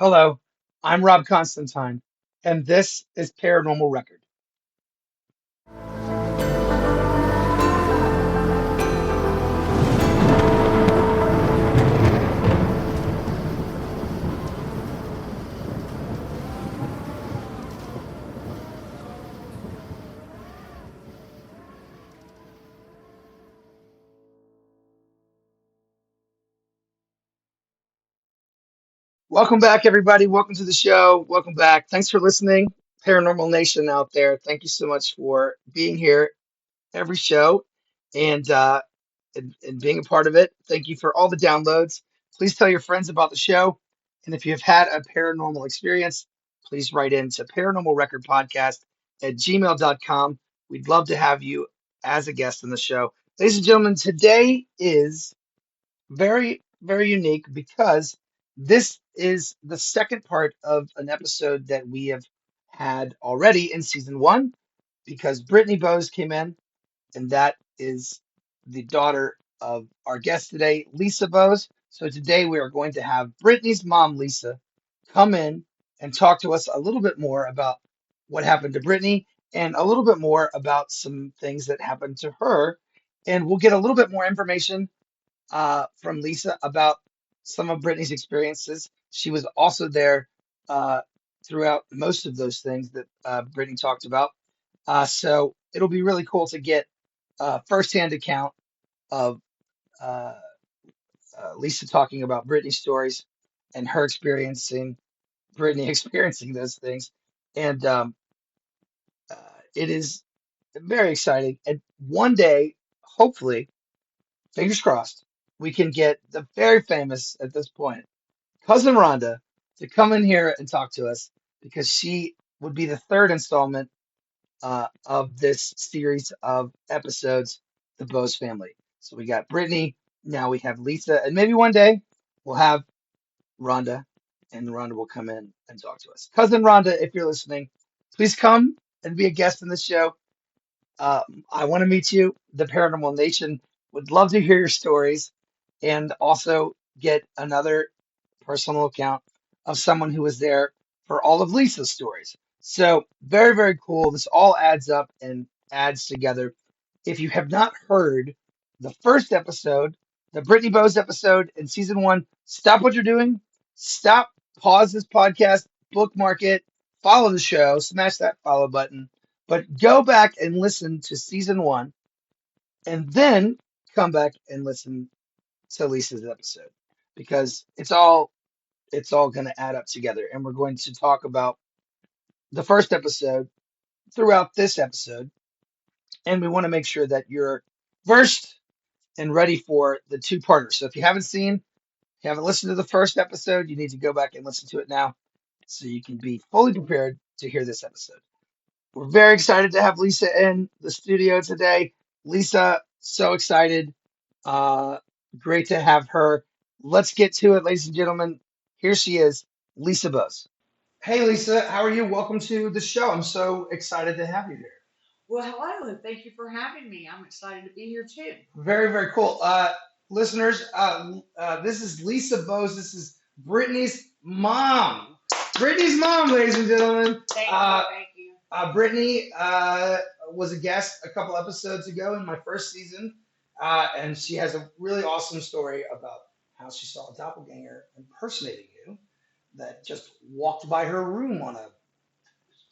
Hello, I'm Rob Constantine, and this is Paranormal Record. Welcome back, everybody. Welcome to the show. Welcome back. Thanks for listening, Paranormal Nation out there. Thank you so much for being here every show and, and being a part of it. Thank you for all the downloads. Please tell your friends about the show. And if you've had a paranormal experience, please write into Paranormal Record Podcast at gmail.com. We'd love to have you as a guest on the show. Ladies and gentlemen, today is very unique because this is the second part of an episode that we have had already in season one because Brittany Bowes came in, and that is the daughter of our guest today, Lisa Bowes. So today we are going to have Brittany's mom, Lisa, come in and talk to us a little bit more about what happened to Brittany and a little bit more about some things that happened to her. And we'll get a little bit more information from Lisa about some of Brittany's experiences. She was also there uh, throughout most of those things that Brittany talked about. So it'll be really cool to get firsthand account of uh, Lisa talking about Brittany's stories and her experiencing Brittany experiencing those things. And uh, it is very exciting. And one day, hopefully, fingers crossed, we can get the very famous at this point, cousin Rhonda, to come in here and talk to us because she would be the third installment of this series of episodes, The Bose Family. So we got Brittany, now we have Lisa, and maybe one day we'll have Rhonda, and Rhonda will come in and talk to us. Cousin Rhonda, if you're listening, please come and be a guest in the show. I want to meet you. The Paranormal Nation would love to hear your stories and also get another personal account of someone who was there for all of Lisa's stories. So, very cool. This all adds up and adds together. If you have not heard the first episode, the Brittany Bowes episode in season one, stop what you're doing. Stop, pause this podcast, bookmark it, follow the show, smash that follow button, but go back and listen to season one and then come back and listen to Lisa's episode because it's all going to add up together. And we're going to talk about the first episode throughout this episode. And we want to make sure that you're versed and ready for the two-parter. So if you haven't listened to the first episode, you need to go back and listen to it now so you can be fully prepared to hear this episode. We're very excited to have Lisa in the studio today. Lisa, so excited. Uh, Great to have her. Let's get to it, ladies and gentlemen. Here she is, Lisa Buzz. Hey, Lisa, how are you? Welcome to the show. I'm so excited to have you here. Well, hello, and thank you for having me. I'm excited to be here too. Very cool. Listeners, this is Lisa Bose. This is Brittany's mom. Brittany's mom, ladies and gentlemen. Thank you. Brittany was a guest a couple episodes ago in my first season, and she has a really awesome story about how she saw a doppelganger impersonating you that just walked by her room on a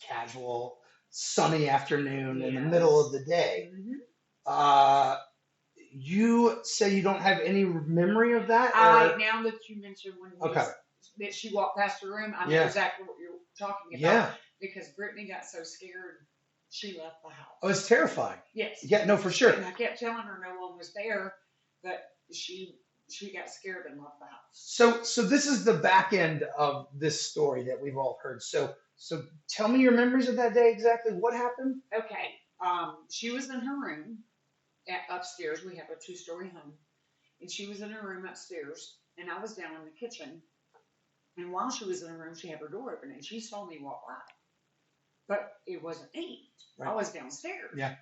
casual, sunny afternoon in the middle of the day. Uh, you say you don't have any memory of that? Now that you mentioned Okay. that she walked past the room, I know Yeah. exactly what you're talking about Yeah. because Brittany got so scared she left the house. Oh, it's terrifying. Yes. Yeah, no, for sure. And I kept telling her no one was there, but she got scared and left the house. So this is the back end of this story that we've all heard. So tell me your memories of that day exactly. What happened? Okay. She was in her room upstairs. We have a two-story home, and she was in her room upstairs, and I was down in the kitchen. And while she was in her room, she had her door open, and she saw me walk by, but it wasn't me. Right. I was downstairs. Yeah.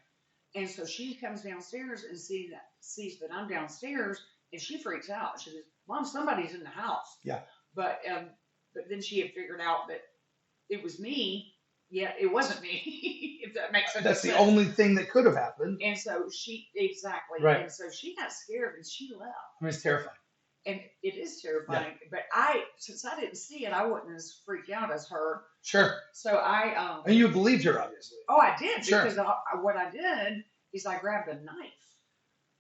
And so she comes downstairs and sees that I'm downstairs, and she freaks out. She says, "Mom, somebody's in the house." Yeah. But but then she had figured out that it was me. Yeah, it wasn't me, if that makes any That's the sense. only thing that could have happened. And so exactly. Right. And so she got scared and she left. I mean, it's terrifying. And it is terrifying. But since I didn't see it, I wasn't as freaked out as her. Sure. So And you believed her, obviously. oh, I did, Sure. because what I did is I grabbed a knife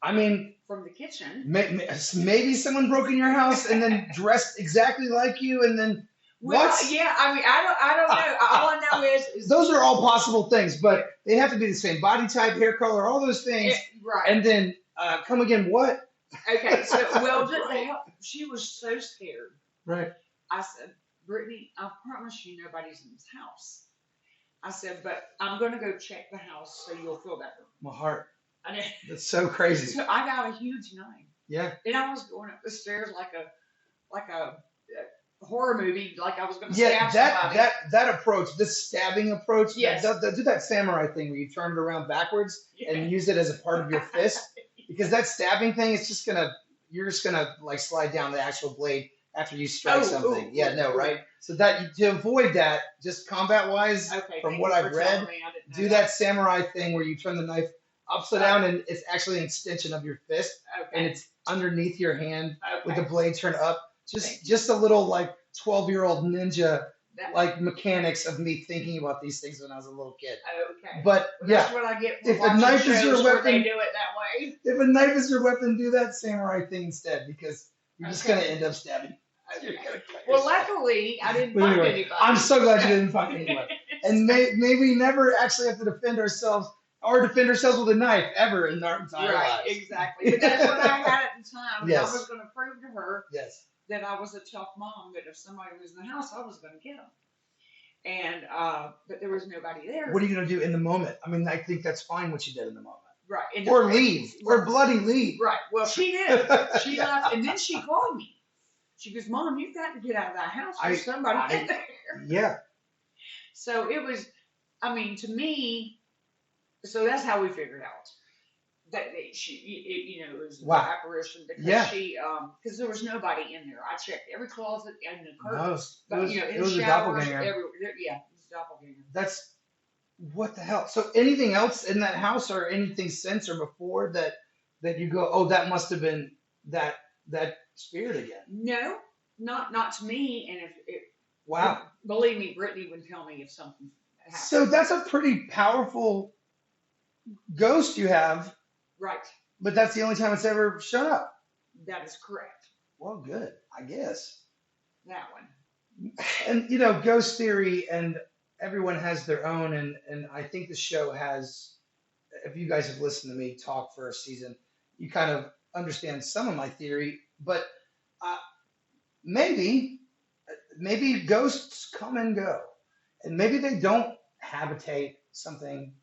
I mean, from the kitchen. maybe someone broke in your house and then dressed exactly like you, and then Well, what? yeah, I mean, I don't know. All I know is Those are all possible things, but they have to be the same body type, hair color, all those things. right. And then come again, what? Okay, so well, she was so scared. Right. I said, Brittany, I promise you nobody's in this house. I said, but I'm going to go check the house so you'll feel better. My heart. I did. That's so crazy. So I got a huge knife. Yeah. And I was going up the stairs like a horror movie, like I was going to Yeah, stab somebody. that approach, this stabbing approach, Yes. do that samurai thing where you turn it around backwards and use it as a part of your fist, because that stabbing thing is just you're just gonna like slide down the actual blade after you strike something. Yeah, no, right? So that to avoid that, just combat wise, Okay, from thank what you I've for read, telling me. I didn't know do that samurai thing where you turn the knife upside down and it's actually an extension of your fist, Okay. and it's underneath your hand with the Okay. blade turned up. Thank Just a little like 12-year-old ninja That- like mechanics of me thinking about these things when I was a little kid. Okay. But That's yeah, what I get for if a watching knife is your shows where they weapon- do it that way. if a knife is your weapon, do that samurai thing instead, because you're just Okay. gonna end up stabbing. You're Okay. gonna cut Well, yourself. luckily, I didn't But find anyway, anybody. I'm so glad you didn't find anyone. And may we never actually have to defend ourselves or defend ourselves with a knife ever in our entire Right, lives. exactly. But that's what I had at the time. And Yes. I was going to prove to her Yes. that I was a tough mom, that if somebody was in the house, I was going to get them. And, but there was nobody there. What are you gonna do in the moment? I mean, I think that's fine what you did in the moment. Right. And Or leave. Or bloody leave. Right. Well, she did. She left, and then she called me. She goes, Mom, you've got to get out of that house. There's somebody in there. Yeah. So it was, I mean, to me, so that's how we figured out that it was Wow. an apparition, because Yeah. she, because there was nobody in there. I checked every closet and the No, curtains, it was, in it the was a showers, doppelganger. everywhere. Yeah, it was a doppelganger. That's what the hell. So anything else in that house or anything since or before that you go, oh, that must have been that spirit again. No, not to me. And if Wow. believe me, Brittany would tell me if something happened. So that's a pretty powerful ghost you have, Right, but that's the only time it's ever shown up. that is correct. Well, good, I guess. That one. And ghost theory, and everyone has their own, and I think the show has, if you guys have listened to me talk for a season, you kind of understand some of my theory, but maybe ghosts come and go, and maybe they don't habitate something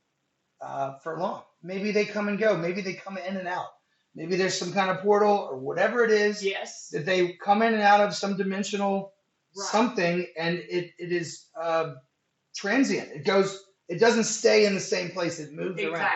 for long. Maybe they come and go. Maybe they come in and out. Maybe there's some kind of portal or whatever it is Yes. that they come in and out of, some dimensional Right. something, and it is transient. It doesn't stay in the same place. It moves around.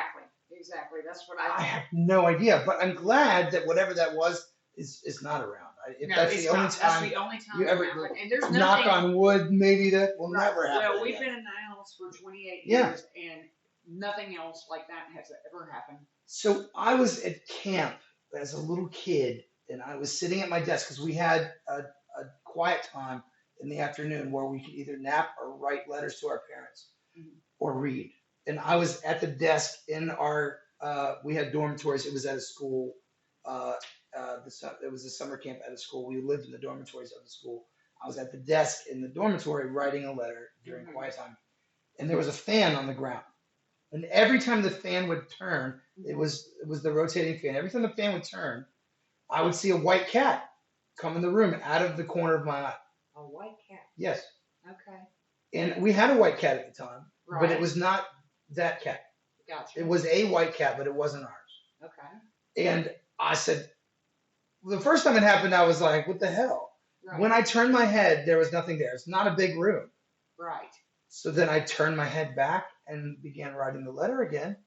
Exactly. That's what I I have no idea, but I'm glad that whatever that was is not around. If No, that's it's the only not. That's time, the only time you it ever happened. And there's knock nothing. on wood, maybe that will Right. never happen. Well, we've again. been in the house for 28 Yeah. years, and nothing else like that has ever happened. So I was at camp as a little kid, and I was sitting at my desk because we had a quiet time in the afternoon where we could either nap or write letters to our parents Mhm. or read. And I was at the desk in our, we had dormitories. It was at a school. It was a summer camp at a school. We lived in the dormitories of the school. I was at the desk in the dormitory writing a letter during Mhm. quiet time, and there was a fan on the ground. And every time the fan would turn, it was the rotating fan. Every time the fan would turn, I would see a white cat come in the room out of the corner of my eye. A white cat. Yes. Okay. And we had a white cat at the time, Right. but it was not that cat. Gotcha. It was a white cat, but it wasn't ours. Okay. And I said, the first time it happened, I was like, what the hell? Right. When I turned my head, there was nothing there. It's not a big room. Right. So then I turned my head back and began writing the letter again,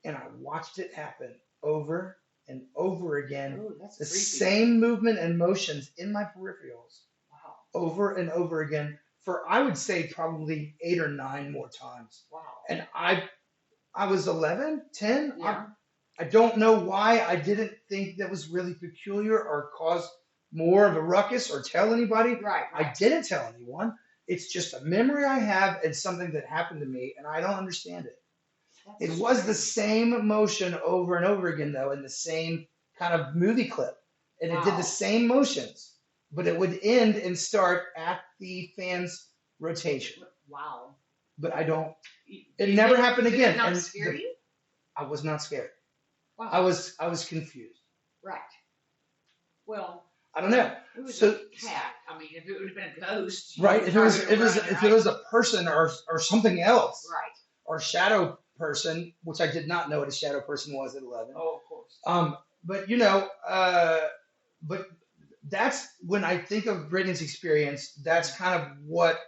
and I watched it happen over and over again. Ooh, that's The creepy. same movement and motions in my peripherals Wow. over and over again for, I would say, probably 8 or 9 more times. Wow. And I was 11, 10. Yeah. I don't know why I didn't think that was really peculiar or cause more of a ruckus or tell anybody. Right. I didn't tell anyone. It's just a memory I have and something that happened to me, and I don't understand it. It That's was the strange. same emotion over and over again, though, in the same kind of movie clip. And it did the Wow. same motions, but it would end and start at the fan's rotation. Wow. But I don't, it Did never happened did it again. not And scare you? I was not scared. Wow. I was confused. Right. Well, I don't know. it was So, a cat. I mean, if it would have been a ghost, you right, would if it was probably if it was run, if it right? was a person or something else Right. or shadow person, which I did not know what a shadow person was at 11. Oh, of course. But but that's when I think of Brittany's experience. That's kind of what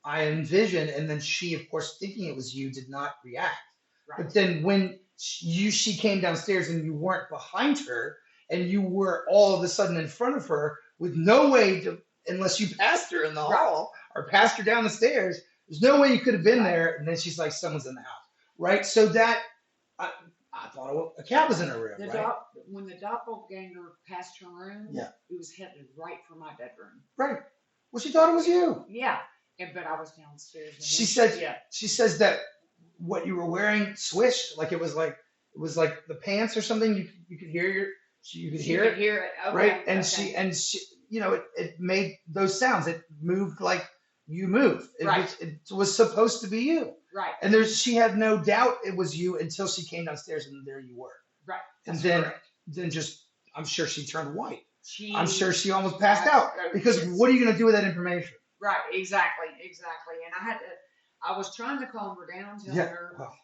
I envisioned, and then she, of course, thinking it was you, did not react. Right. But then when she came downstairs and you weren't behind her, and you were all of a sudden in front of her with no way to, unless you passed her in the Right. hall or passed her down the stairs, there's no way you could have been Right. there. And then she's like, someone's in the house, right? So that I thought a cat was in her room, The right? when the doppelganger passed her room, Yeah. it was headed right for my bedroom. Right. Well, she thought it was you. Yeah. But I was downstairs. And She said yeah. she says that what you were wearing swished, like it was like the pants or something. You could hear you could She hear could it, hear it. Okay. right? And Okay. she it made those sounds. It moved like you moved. Right. It was supposed to be you. Right. And she had no doubt it was you until she came downstairs and there you were. Right. And That's then correct. just I'm sure she turned white. She. I'm sure she almost passed out because Yes. what are you going to do with that information? Right. Exactly. Exactly. And I was trying to calm her down, telling Yeah. her, Well,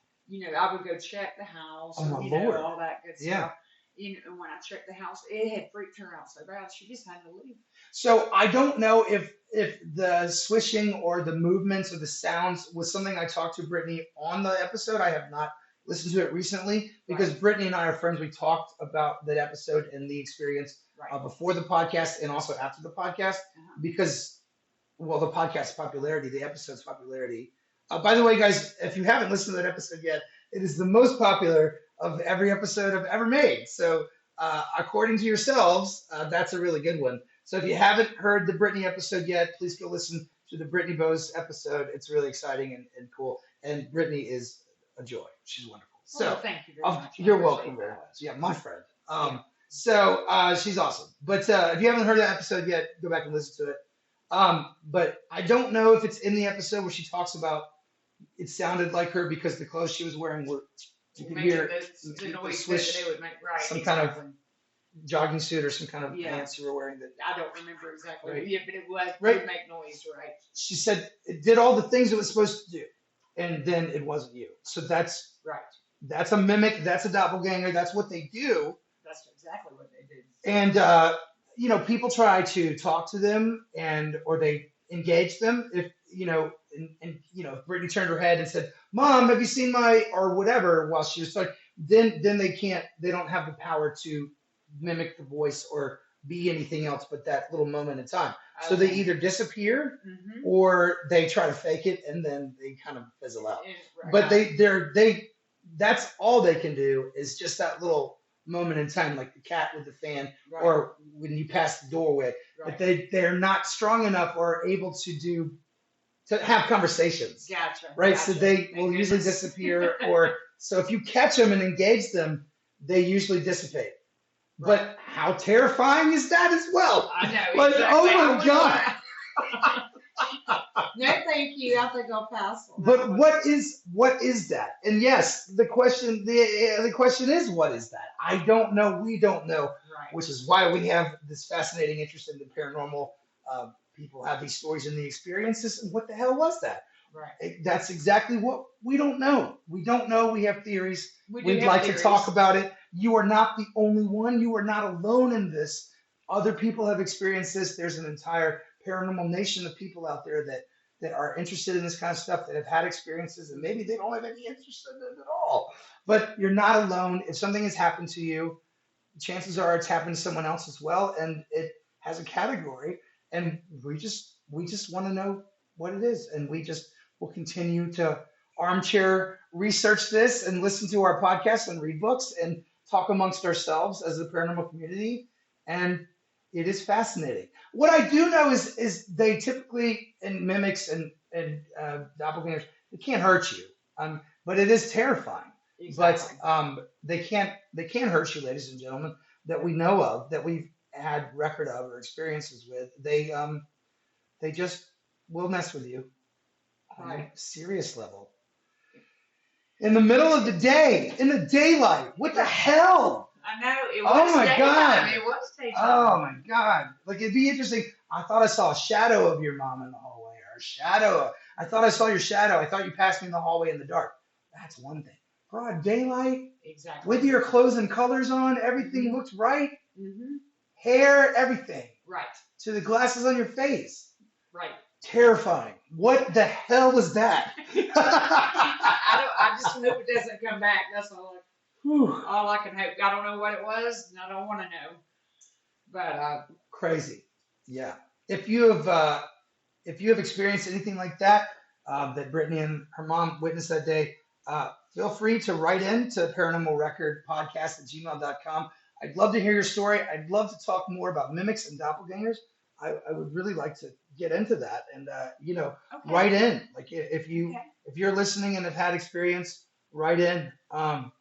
I would go check the house, oh my and, Lord. all that good Yeah. stuff. And when I checked the house, it had freaked her out so bad she just had to leave. So I don't know if the swishing or the movements or the sounds was something I talked to Brittany on the episode. I have not listened to it recently because Right. Brittany and I are friends. We talked about that episode and the experience Right. before the podcast and also after the podcast Uh-huh. because, well, the podcast's popularity, the episode's popularity. By the way, guys, if you haven't listened to that episode yet, it is the most popular of every episode I've ever made. So, according to yourselves, that's a really good one. So, if you haven't heard the Brittany episode yet, please go listen to the Brittany Bose episode. It's really exciting and cool. And Brittany is a joy. She's wonderful. So, Well, thank you very much. I you're appreciate welcome very that. much. Yeah, my friend. Yeah. So she's awesome. But if you haven't heard that episode yet, go back and listen to it. But I don't know if it's in the episode where she talks about it sounded like her because the clothes she was wearing were, you could Making hear the the noise swish, that they would make. Right. some kind of Exactly. jogging suit or some kind of Yeah. pants you were wearing. That I don't remember exactly. Right. Yeah, but it was Right. would make noise, right? she said it did all the things it was supposed to do, and then it wasn't you. So Right. that's a mimic. That's a doppelganger. That's what they do. That's exactly what they did. And people try to talk to them or they engage them. If if Brittany turned her head and said, "Mom, have you seen my," or whatever, while she was talking, then they don't have the power to mimic the voice or be anything else but that little moment in time. So they either disappear Mm-hmm. or they try to fake it and then they kind of fizzle out. Right. But that's all they can do is just that little moment in time, like the cat with the fan, right. or when you pass the doorway. right. But they're not strong enough or able to have conversations, Gotcha. right? Gotcha. So they Thank will usually goodness. disappear, or so if you catch them and engage them, they usually dissipate. Right. But how terrifying is that as well? I know. Like, exactly. oh I my was God. No, thank you. I think I'll pass on that But one. what is that? And yes, the question is, what is that? I don't know. We don't know, Right. which is why we have this fascinating interest in the paranormal. People have these stories and the experiences. And what the hell was that? Right. That's exactly what we don't know. We don't know. We have theories. We do We'd have like theories. to talk about it. You are not the only one. You are not alone in this. Other people have experienced this. There's an entire paranormal nation of people out there that are interested in this kind of stuff, that have had experiences, and maybe they don't have any interest in it at all. But you're not alone. If something has happened to you, chances are it's happened to someone else as well, and it has a category. And we just we just want to know what it is, and we just will continue to armchair research this and listen to our podcasts and read books and talk amongst ourselves as a paranormal community. And it is fascinating. What I do know is they typically in mimics and doppelgangers, they can't hurt you, but it is terrifying. Exactly. But they can't hurt you, ladies and gentlemen, that we know of, that we've had record of or experiences with. They just will mess with you on a Right. serious level. In the middle of the day, in the daylight. What the hell? I know it Oh was my daytime. God. It was daytime. Oh my God. Like it'd be interesting. I thought I saw a shadow of your mom in the hallway, or a shadow. I thought I saw your shadow. I thought you passed me in the hallway in the dark. That's one thing. Broad daylight, Exactly. with your clothes and colors on, everything Mhm. looked right. Mm-hmm. Hair, everything. Right. To the glasses on your face. Right. Terrifying. What the hell was that? I just hope it doesn't come back. That's Whew. all I can hope. I don't know what it was, and I don't want to know. But Crazy. Yeah. If you have experienced anything like that, that Brittany and her mom witnessed that day, feel free to write in to paranormalrecordpodcast@gmail.com. I'd love to hear your story. I'd love to talk more about mimics and doppelgangers. I would really like to get into that, and okay. write in. Like Okay. if you're listening and have had experience, write in.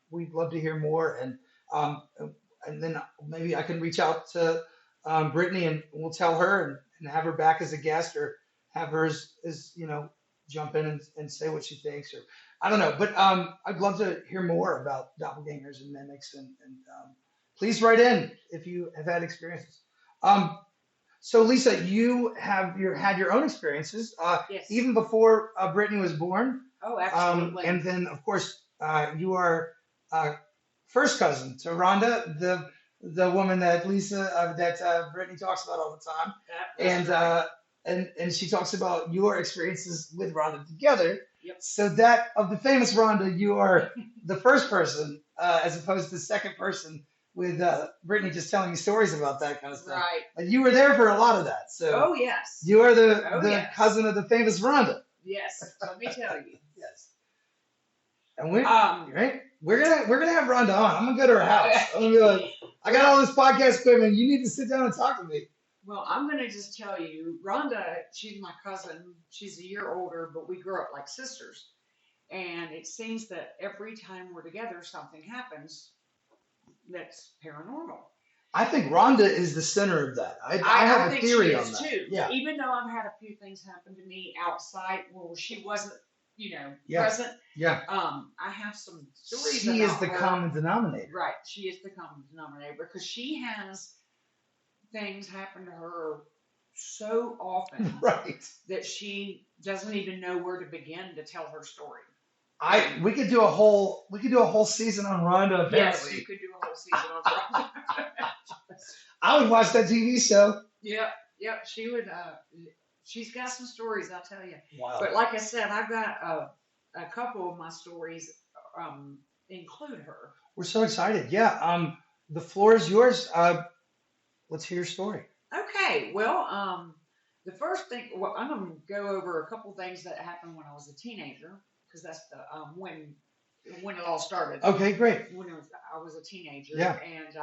We'd love to hear more, um, and then maybe I can reach out to Brittany, and we'll tell her, and have her back as a guest, or have her as jump in and say what she thinks, or I don't know. But I'd love to hear more about doppelgangers and mimics, and please write in if you have had experiences. So Lisa, you had your own experiences, Yes. even before Brittany was born. Oh, absolutely. And then, of course, you are first cousin to Rhonda, the woman that Brittany talks about all the time, That's and right. and she talks about your experiences with Rhonda together. Yep. So that of the famous Rhonda, you are the first person, as opposed to the second person, with Brittany just telling you stories about that kind of stuff. Right. And you were there for a lot of that. So Oh, yes. you are the Yes. cousin of the famous Rhonda. Yes. Let me tell you. Yes. And we're Um, right. We're gonna have Rhonda on. I'm gonna go to her house. I'm gonna be like, I got all this podcast equipment. You need to sit down and talk to me. Well, I'm going to just tell you, Rhonda, she's my cousin. She's a year older, but we grew up like sisters. And it seems that every time we're together, something happens that's paranormal. I think Rhonda is the center of that. I have a think theory she on is that. too. Yeah. Even though I've had a few things happen to me outside where she wasn't, Yeah. present. Yeah. I have some stories She about is the her. common denominator. Right. She is the common denominator because she has things happen to her so often Right. that she doesn't even know where to begin to tell her story. We could do a whole season on Rhonda. Yes, Apparently. you could do a whole season on Rhonda. I would watch that TV show. Yep. She would. She's got some stories, I'll tell you. Wow. But like I said, I've got a couple of my stories include her. We're so excited. Yeah. The floor is yours. Let's hear your story. Okay. Well, the first thing. Well, I'm gonna go over a couple things that happened when I was a teenager, because that's the when it all started. Okay, great. When I was a teenager. Yeah. And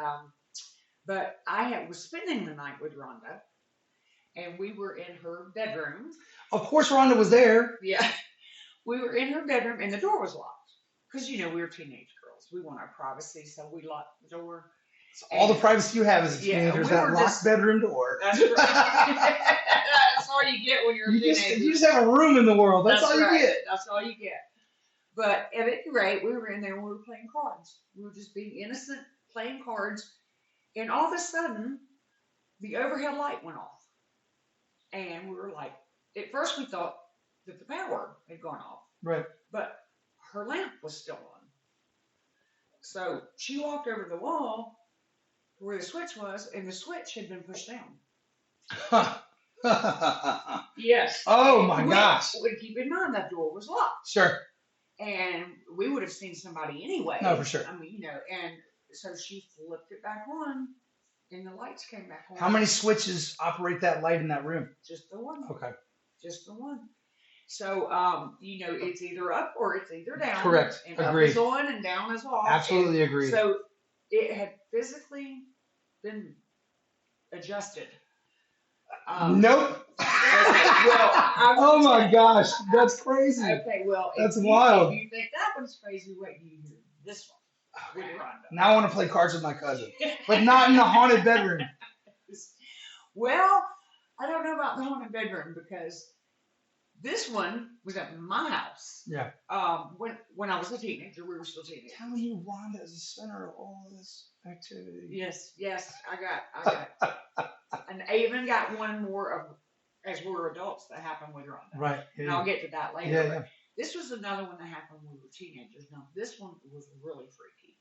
but I was spending the night with Rhonda, and we were in her bedroom. Of course, Rhonda was there. Yeah. We were in her bedroom, and the door was locked. Because, we were teenage girls. We want our privacy, so we locked the door. It's all the privacy you have as a teenager is that locked bedroom door. That's right. That's all you get when you're a teenager. You just have a room in the world. That's all right. you get. That's all you get. But at any rate, we were in there and we were playing cards. We were just being innocent, playing cards. And all of a sudden, the overhead light went off. And we were like, at first we thought that the power had gone off. Right. But her lamp was still on. So she walked over to the wall where the switch was, and the switch had been pushed down. Yes. Oh my gosh. But keep in mind that door was locked. Sure. And we would have seen somebody anyway. No, for sure. I mean, and so she flipped it back on, and the lights came back on. How many switches operate that light in that room? Just the one. Okay. Just the one. So, it's either up or it's either down. Correct. And Agreed. up is on and down is off. Absolutely agreed. So it had physically been adjusted. Nope. Well, Oh my gosh, that's crazy. Okay, well, That's if wild. you think that one's crazy, wait till you hear this one with Rhonda. Now I want to play cards with my cousin, but not in the haunted bedroom. Well, I don't know about the haunted bedroom because this one was at my house. Yeah. When I was a teenager, we were still teenagers. Tell you Rhonda is the center of all of this activity. Yes, I got, and I even got one more of as we were adults that happened with Rhonda. Right. And I'll get to that later. Yeah, but yeah. this was another one that happened when we were teenagers. Now this one was really freaky.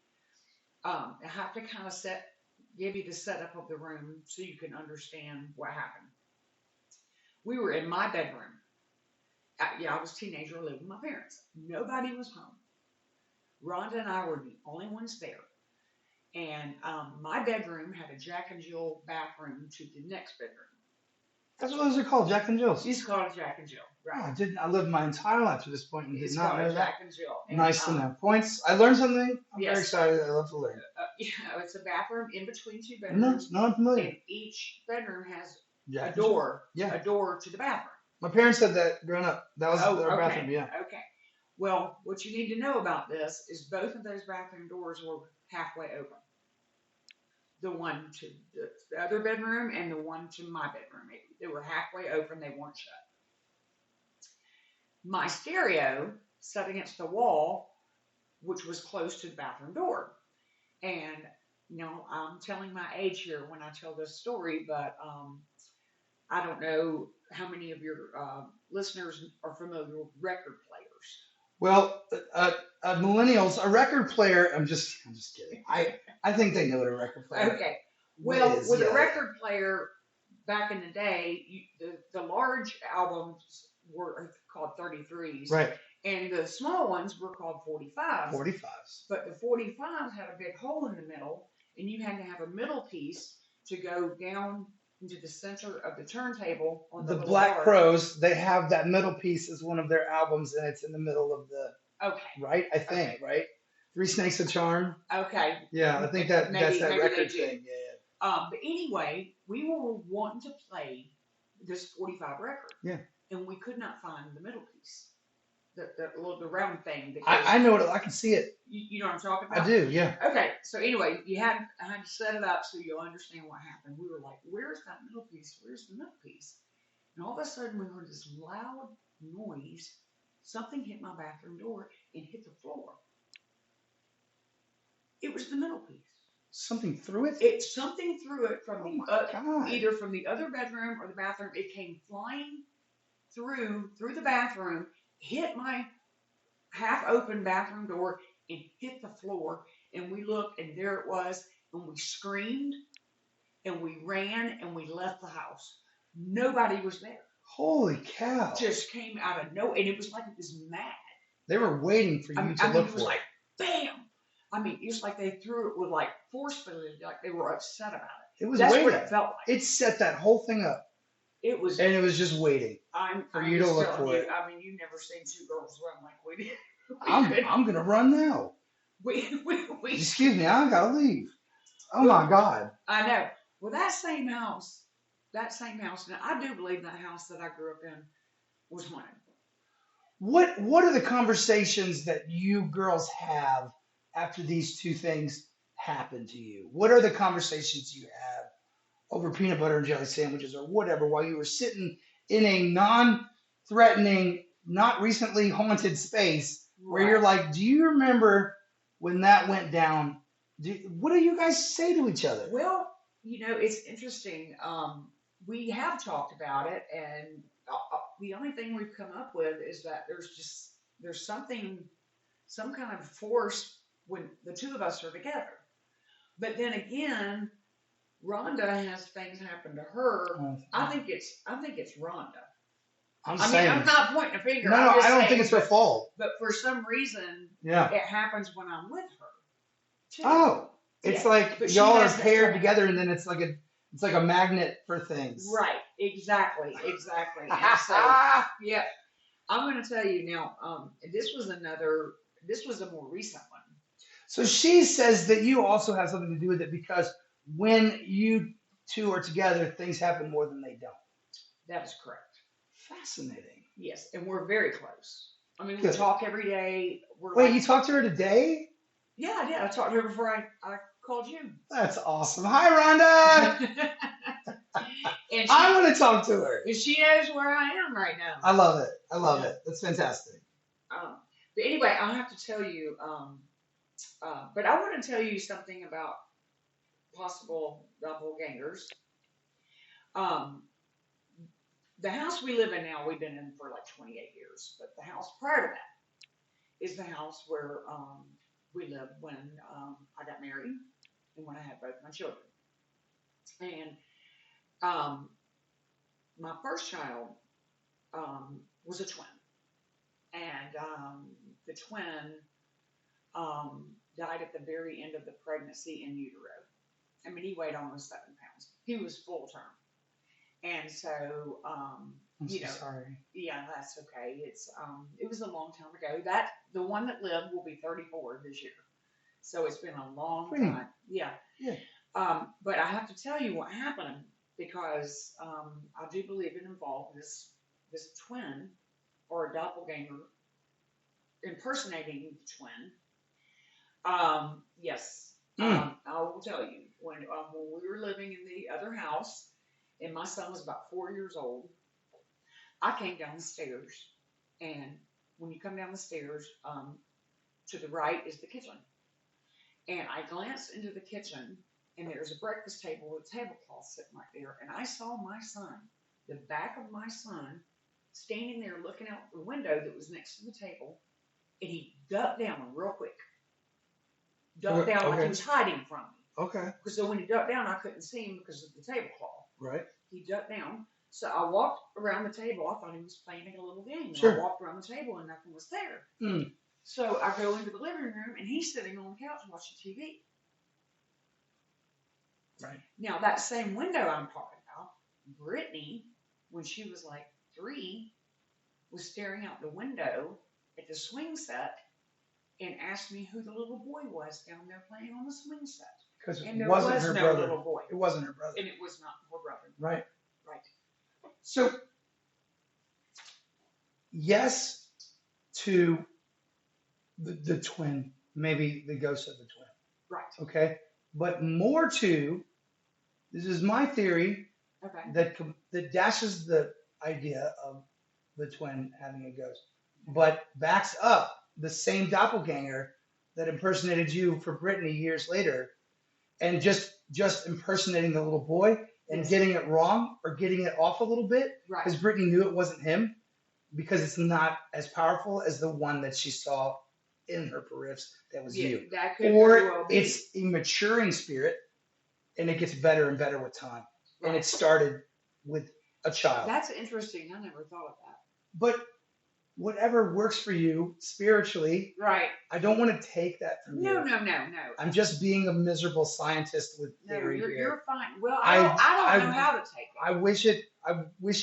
I have to kind of give you the setup of the room so you can understand what happened. We were in my bedroom. I was a teenager living with my parents. Nobody was home. Rhonda and I were the only ones there. And my bedroom had a Jack and Jill bathroom to the next bedroom. That's what those are called, Jack and Jill's. She's called Jack and Jill, Oh, right? I lived my entire life to this point and did It's not called know that. Jack and Jill. And, Nice to know. Points. I learned something. I'm Yes. very excited. I love to learn. It's a bathroom in between two No, bedrooms. no, I'm familiar. And each bedroom has Jack a and Jill. door. Yeah. A door to the bathroom. My parents said that growing up. That was their okay. bathroom, yeah. Okay. Well, what you need to know about this is both of those bathroom doors were halfway open. The one to the other bedroom and the one to my bedroom. They were halfway open. They weren't shut. My stereo sat against the wall, which was close to the bathroom door. And, I'm telling my age here when I tell this story, but I don't know how many of your listeners are familiar with record players. Well, millennials, a record player. I'm just kidding. I think they know what a record player. Okay. Well, is. with Yeah, a record player back in the day, the large albums were called 33s. Right. And the small ones were called 45s. 45s. But the 45s had a big hole in the middle, and you had to have a middle piece to go down into the center of the turntable on the The little Black bar. Crowes, they have that middle piece as one of their albums, and it's in the middle of the. Okay. Right, I think. Okay. Right. Three Snakes of Charm. Okay. Yeah, I think that's Maybe that they record do. thing. Yeah. But anyway, we were wanting to play this 45 record. Yeah. And we could not find the middle piece, the round thing. That I know it. I can see it. You know what I'm talking about? I do. Yeah. Okay, so anyway, I had to set it up so you'll understand what happened. We were like, where's that middle piece? Where's the middle piece? And all of a sudden we heard this loud noise. Something hit my bathroom door and hit the floor. It was the middle piece. Something through it? Something threw it from either from the other bedroom or the bathroom. It came flying through the bathroom, hit my half open bathroom door, and hit the floor. And we looked, and there it was, and we screamed, and we ran, and we left the house. Nobody was there. Holy cow! Just came out of nowhere, and it was like it was mad. They were waiting for you to look for it was like bam. I mean, it's like they threw it with like forcefully, like they were upset about it. It was That's waiting. what it felt like. It set that whole thing up. It was, and it was just waiting for you to look for it. I mean, you've never seen two girls run like we did. I'm gonna run now. We Excuse me, I gotta leave. Oh my God. I know. Well, that same house. Now I do believe that house that I grew up in was haunted. What are the conversations that you girls have after these two things happen to you? What are the conversations you have over peanut butter and jelly sandwiches or whatever while you were sitting in a non-threatening, not recently haunted space where you're like, do you remember when that went down? What do you guys say to each other? Well, it's interesting. We have talked about it, and the only thing we've come up with is that there's some kind of force when the two of us are together. But then again, Rhonda has things happen to her. I think it's Rhonda. I'm not pointing a finger. No, I don't think it's her fault. But for some reason, it happens when I'm with her, too. Oh. It's Yeah, like but she y'all are has that paired twin. together, and then it's like a magnet for things. Right, exactly. And so, yeah, I'm going to tell you now. This was a more recent one. So she says that you also have something to do with it because when you two are together, things happen more than they don't. That is correct. Fascinating. Yes, and we're very close. I mean, we Good. talk every day. We're Wait, like, you talked to her today? yeah, I did. I talked to her before I called you. That's awesome. Hi, Rhonda. and I want to talk to her. she knows where I am right now. I love it. I love Yeah. it. That's fantastic. But anyway, I have to tell you. But I want to tell you something about possible doppelgangers. Um, the house we live in now, we've been in for like 28 years, but the house prior to that is the house where we lived when I got married and when I had both my children. And um, my first child was a twin, and the twin died at the very end of the pregnancy in utero. I mean, he weighed almost 7 pounds. He was full term, and so I'm you so know, sorry. yeah, that's okay. It was a long time ago. That the one that lived will be 34 this year, so it's been a long Pretty. time. Yeah. Yeah. But I have to tell you what happened because I do believe it involved this twin or a doppelganger impersonating the twin. Yes, Mm. I will tell you when we were living in the other house, and my son was about 4 years old. I came down the stairs, and when you come down the stairs, to the right is the kitchen, and I glanced into the kitchen, and there's a breakfast table with a tablecloth sitting right there, and I saw my son, the back of my son, standing there looking out the window that was next to the table, and he ducked down real quick. Ducked down like he Okay. was hiding from me. Okay. Because so when he ducked down, I couldn't see him because of the tablecloth. Right. He ducked down. So I walked around the table. I thought he was playing a little game. Sure. I walked around the table and nothing was there. Mm. So I go into the living room and he's sitting on the couch watching TV. Right. Now that same window I'm talking about, Brittany, when she was like 3, was staring out the window at the swing set and asked me who the little boy was down there playing on the swing set. Because And it there wasn't was her no brother. little boy. It wasn't her brother. And it was not her brother. Right. Right. So, yes to the twin, maybe the ghost of the twin. Right. Okay. But more to, this is my theory Okay. that dashes the idea of the twin having a ghost, but backs up the same doppelganger that impersonated you for Brittany years later, and just impersonating the little boy and Yes. getting it wrong or getting it off a little bit Right. because Brittany knew it wasn't him because it's not as powerful as the one that she saw in her periffs that was Yeah, you. that could very Or well be. it's a maturing spirit and it gets better and better with time. And Right. it started with a child. That's interesting. I never thought of that. But whatever works for you spiritually, Right. I don't want to take that from No, you. no. I'm just being a miserable scientist with No, theory here. you're fine. Well, I- I don't I- know how to take it. I wish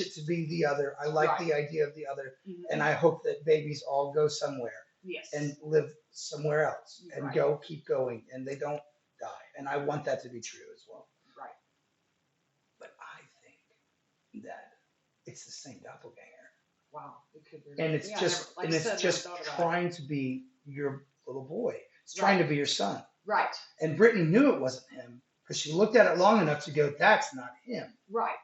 it to be the other. I like Right. the idea of the other, Mhm. and I hope that babies all go somewhere Yes. and live somewhere else and Right. keep going, and they don't die. And I want that to be true as well. Right. But I think that it's the same doppelganger, Wow. It could be. and it's Yeah, just like and I it's said, just never thought about trying to be your little boy. It's trying to be your son. it. Right. And Brittany knew it wasn't him because she looked at it long enough to go, "That's not him." Right.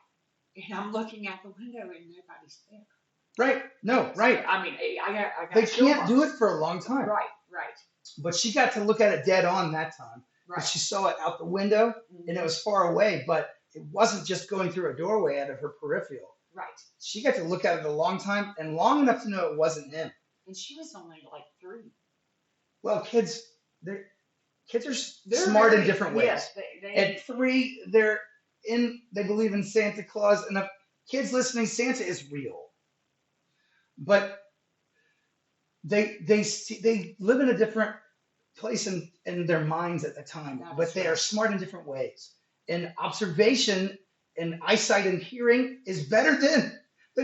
And I'm looking out the window and nobody's there. Right? No, right. I mean, I got. They can't do it for a long time. Right. But she got to look at it dead on that time. Right. Because she saw it out the window Mhm. and it was far away, but it wasn't just going through a doorway out of her peripheral. Right. She got to look at it a long time and long enough to know it wasn't him. And she was only like 3. Well, kids are They're smart in very- different ways. Yes. They At 3, they believe in Santa Claus, and if kids listening, Santa is real. But they live in a different place in their minds at the time, That but is they are right. smart in different ways. And observation and eyesight and hearing is better than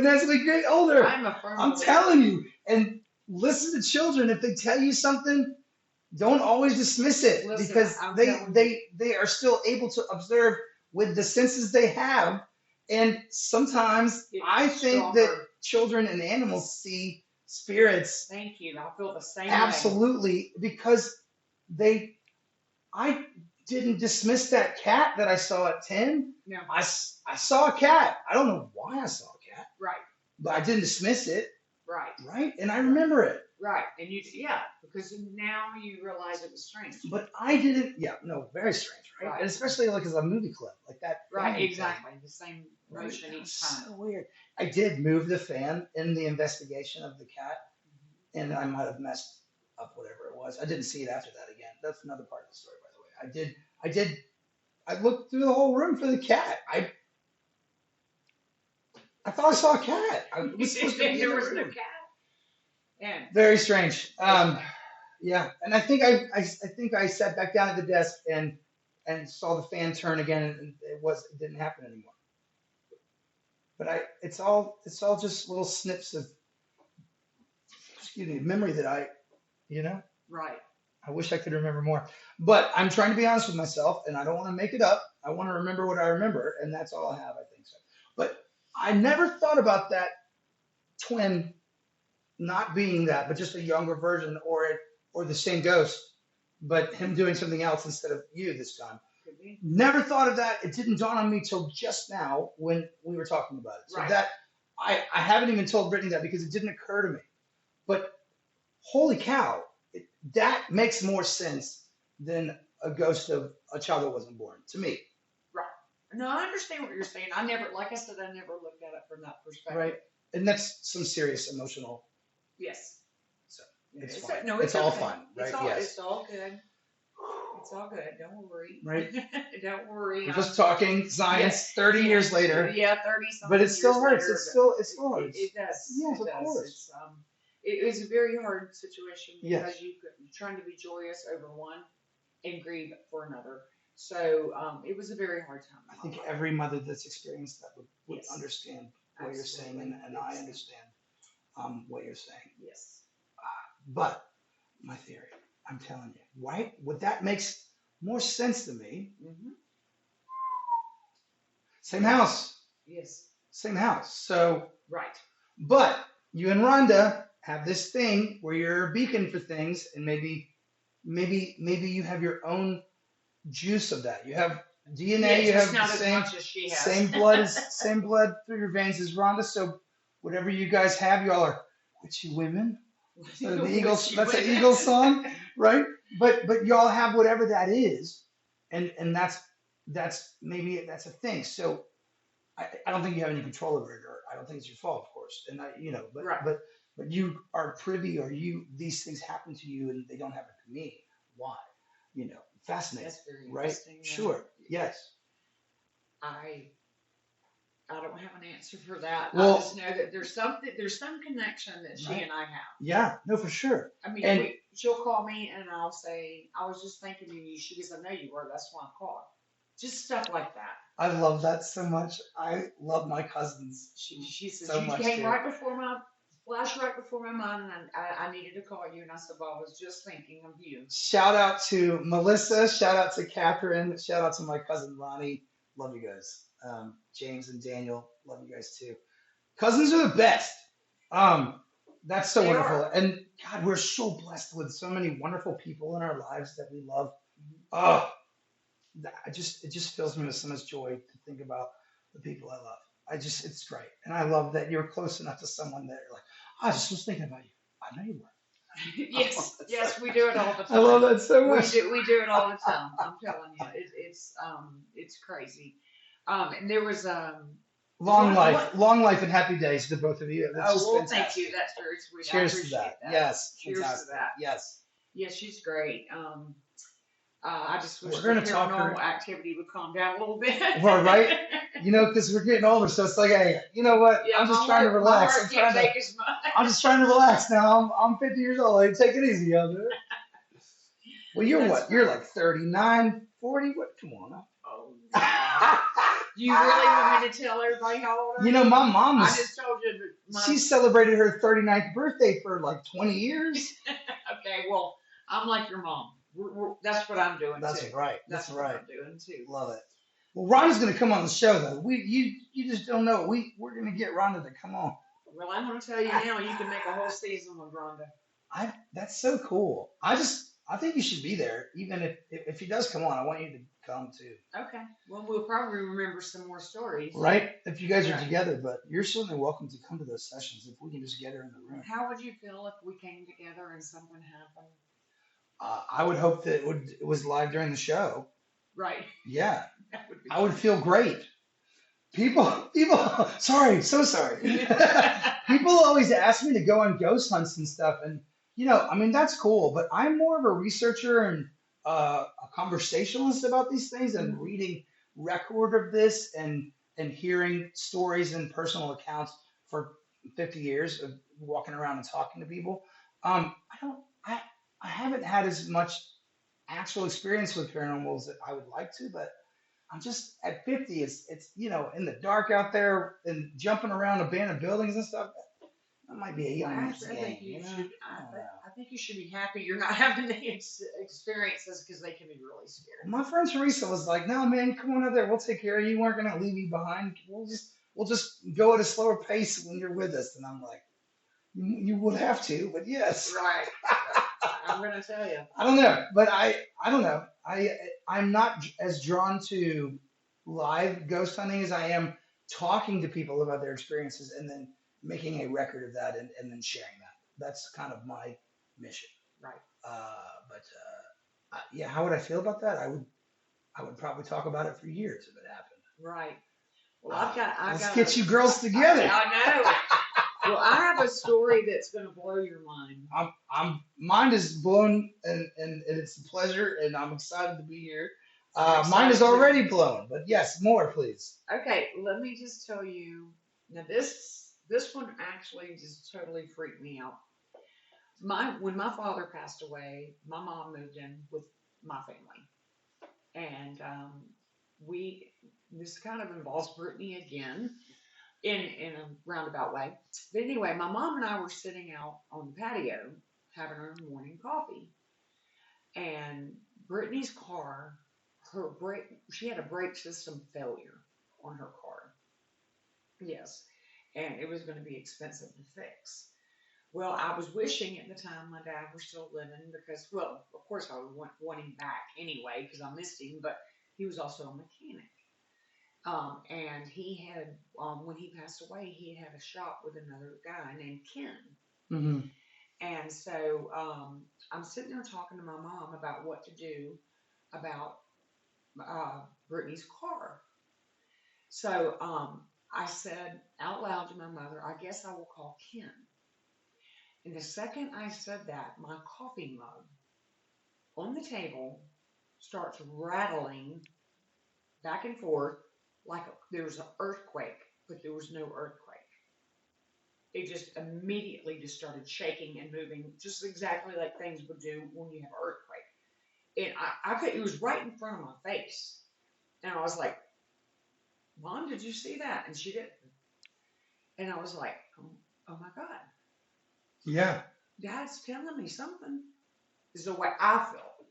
as we get older. I'm a firm I'm believer. telling you. And listen to children. If they tell you something, don't always dismiss it Listen, because I'm they telling you. they are still able to observe with the senses they have. And sometimes It's I think that stronger. children and animals see spirits Thank you. I feel the same way. absolutely because they I didn't dismiss that cat that I saw at 10. No. I saw a cat. I don't know why I saw a cat, Right. but I didn't dismiss it, Right. right? And I remember it. Right. And because now you realize it was strange. But I didn't, yeah, no, very strange, right? Right. And especially like as a movie clip, like that. Right. family Exactly. The same thing, right? motion That was each time. so weird. I did move the fan in the investigation of the cat, and I might have messed up whatever it was. I didn't see it after that again. That's another part of the story, by the way. I looked through the whole room for the cat. I thought I saw a cat. I was supposed to be in There the was no room. cat. And Very strange. Yeah, and I think I think I sat back down at the desk and saw the fan turn again, and it didn't happen anymore. But it's all just little snips of, excuse me, memory that you know, right. I wish I could remember more. But I'm trying to be honest with myself, and I don't want to make it up. I want to remember what I remember, and that's all I have. I think so. But I never thought about that twin not being that, but just a younger version, or the same ghost, but him doing something else instead of you this time. Could be. Never thought of that. It didn't dawn on me till just now when we were talking about it. So Right. that I haven't even told Brittany that because it didn't occur to me. But holy cow, that makes more sense than a ghost of a child that wasn't born to me. Right. No, I understand what you're saying. I never, like I said, I never looked at it from that perspective. Right. And that's some serious emotional. Yes. So it's fine. No, it's all okay. fine, right? It's Yes. all good. It's all good. Don't worry. Right. Don't worry. We're just talking science 30 years later. Yeah, 30 something. But it still years hurts. later, It still hurts. It does. Yes, it of does. course. It was a very hard situation Yes. because you're trying to be joyous over one and grieve for another. So it was a very hard time. I think every mother that's experienced that would Yes. understand what you're saying, Absolutely. and I understand what you're saying. Yes. But my theory, I'm telling you, why would that makes more sense to me? Mm-hmm. Same house, Yes. same house. So, Right. but you and Rhonda have this thing where you're a beacon for things, and maybe you have your own juice of that. You have DNA. Yes, you it's have not the as same much as she has. same blood through your veins as Rhonda. So whatever you guys have, y'all are witchy women. So the Eagles, that's an Eagles song, right? But y'all have whatever that is, and that's maybe that's a thing. So I don't think you have any control over it, or I don't think it's your fault, of course. And but Right. but you are privy, or these things happen to you, and they don't happen to me. Why? Fascinating, That's very right? interesting. Sure. Yes. I don't have an answer for that. Well- I just know that there's some connection that she Right. and I have. Yeah. No, for sure. I mean, And- she'll call me and I'll say, I was just thinking of you. She goes, I know you were. That's why I called. Just stuff like that. I love that so much. I love my cousins. She says, So you much, came too. right before my mind, and I needed to call you. And I said, well, I was just thinking of you. Shout out to Melissa. Shout out to Catherine. Shout out to my cousin Ronnie. Love you guys. James and Daniel. Love you guys too. Cousins are the best. That's so They wonderful. are. And God, we're so blessed with so many wonderful people in our lives that we love. Oh, it just fills me with so much joy to think about the people I love. It's great. And I love that you're close enough to someone that you're like, I just was thinking about you. I know you were. Yes, we do it all the time. I love that so We much. do it all the time. I'm telling you, it's crazy. And there was Long What- life and happy days to both of you. That's just thank fantastic. you. That's very sweet. I Cheers to appreciate that. that. Yes. Cheers fantastic. to that. Yes. Yeah, she's great. I just wish We're the gonna talk her- paranormal activity would calm down a little bit. Well, right? Because we're getting older, so it's like, hey, you know what? Yeah, I'm just my trying to heart- relax. My heart can't take as much. I'm just trying to relax now. I'm 50 years old. Like, take it easy out there. Well, you're That's what? You're funny. like 39, 40. What? Come on. Oh, yeah. Do you really want me to tell everybody how old You I know, am? my mom I was, just told you that she my. celebrated her 39th birthday for like 20 years. Okay, well, I'm like your mom. That's what I'm doing That's too. right. That's That's what right. I'm doing too. Love it. Well, Rhonda's going to come on the show, though. You just don't know. We're going to get Rhonda to come on. Well, I'm going to tell you now, you can make a whole season with Rhonda. That's so cool. I think you should be there. Even if he does come on, I want you to come too. Okay. Well, we'll probably remember some more stories. Right? If you guys are Right. together, but you're certainly welcome to come to those sessions if we can just get her in the room. How would you feel if we came together and something happened? I would hope that it was live during the show. Right. Yeah, That would be I would fun. feel great. People, sorry, so sorry. People always ask me to go on ghost hunts and stuff, and I mean that's cool. But I'm more of a researcher and a conversationalist about these things, and Mhm. reading record of this and hearing stories and personal accounts for 50 years of walking around and talking to people. I don't, I haven't had as much actual experience with paranormal as I would like to, but I'm just at 50. It's in the dark out there and jumping around abandoned buildings and stuff. That might be a Well, young man's actually, I think game, you you know. should. I don't know. I think you should be happy you're not having the experiences because they can be really scary. My friend Teresa was like, "No, man, come on out there. We'll take care of you. We aren't gonna leave you behind. We'll just go at a slower pace when you're with us." And I'm like, "You would have to, but yes." Right. I'm gonna tell you. I don't know, but I don't know. I'm not as drawn to live ghost hunting as I am talking to people about their experiences and then making a record of that and then sharing that. That's kind of my mission. Right. Yeah, how would I feel about that? I would probably talk about it for years if it happened. Right. Well, I've Let's got get you girls together. I know. Well, I have a story that's gonna blow your mind. I'm mine is blown and it's a pleasure and I'm excited to be here. I'm Mine is excited too. already blown, but yes, more please. Okay, let me just tell you. Now, this one actually just totally freaked me out. When my father passed away, my mom moved in with my family, and we this kind of involves Brittany again in a roundabout way. But anyway, my mom and I were sitting out on the patio having our morning coffee, and Brittany's car, she had a brake system failure on her car. Yes, and it was going to be expensive to fix. Well, I was wishing at the time my dad were still living because, well, of course I would want him back anyway because I missed him, but he was also a mechanic. And he had, when he passed away, he had a shop with another guy named Ken. Hmm. And so I'm sitting there talking to my mom about what to do about Brittany's car. So I said out loud to my mother, I guess I will call Ken. And the second I said that, my coffee mug on the table starts rattling back and forth like there was an earthquake, but there was no earthquake. It just immediately just started shaking and moving, just exactly like things would do when you have an earthquake. And I could, it was right in front of my face. And I was like, Mom, did you see that? And she didn't. And I was like, oh my God, Yeah. Dad's telling me something. Is the way I felt.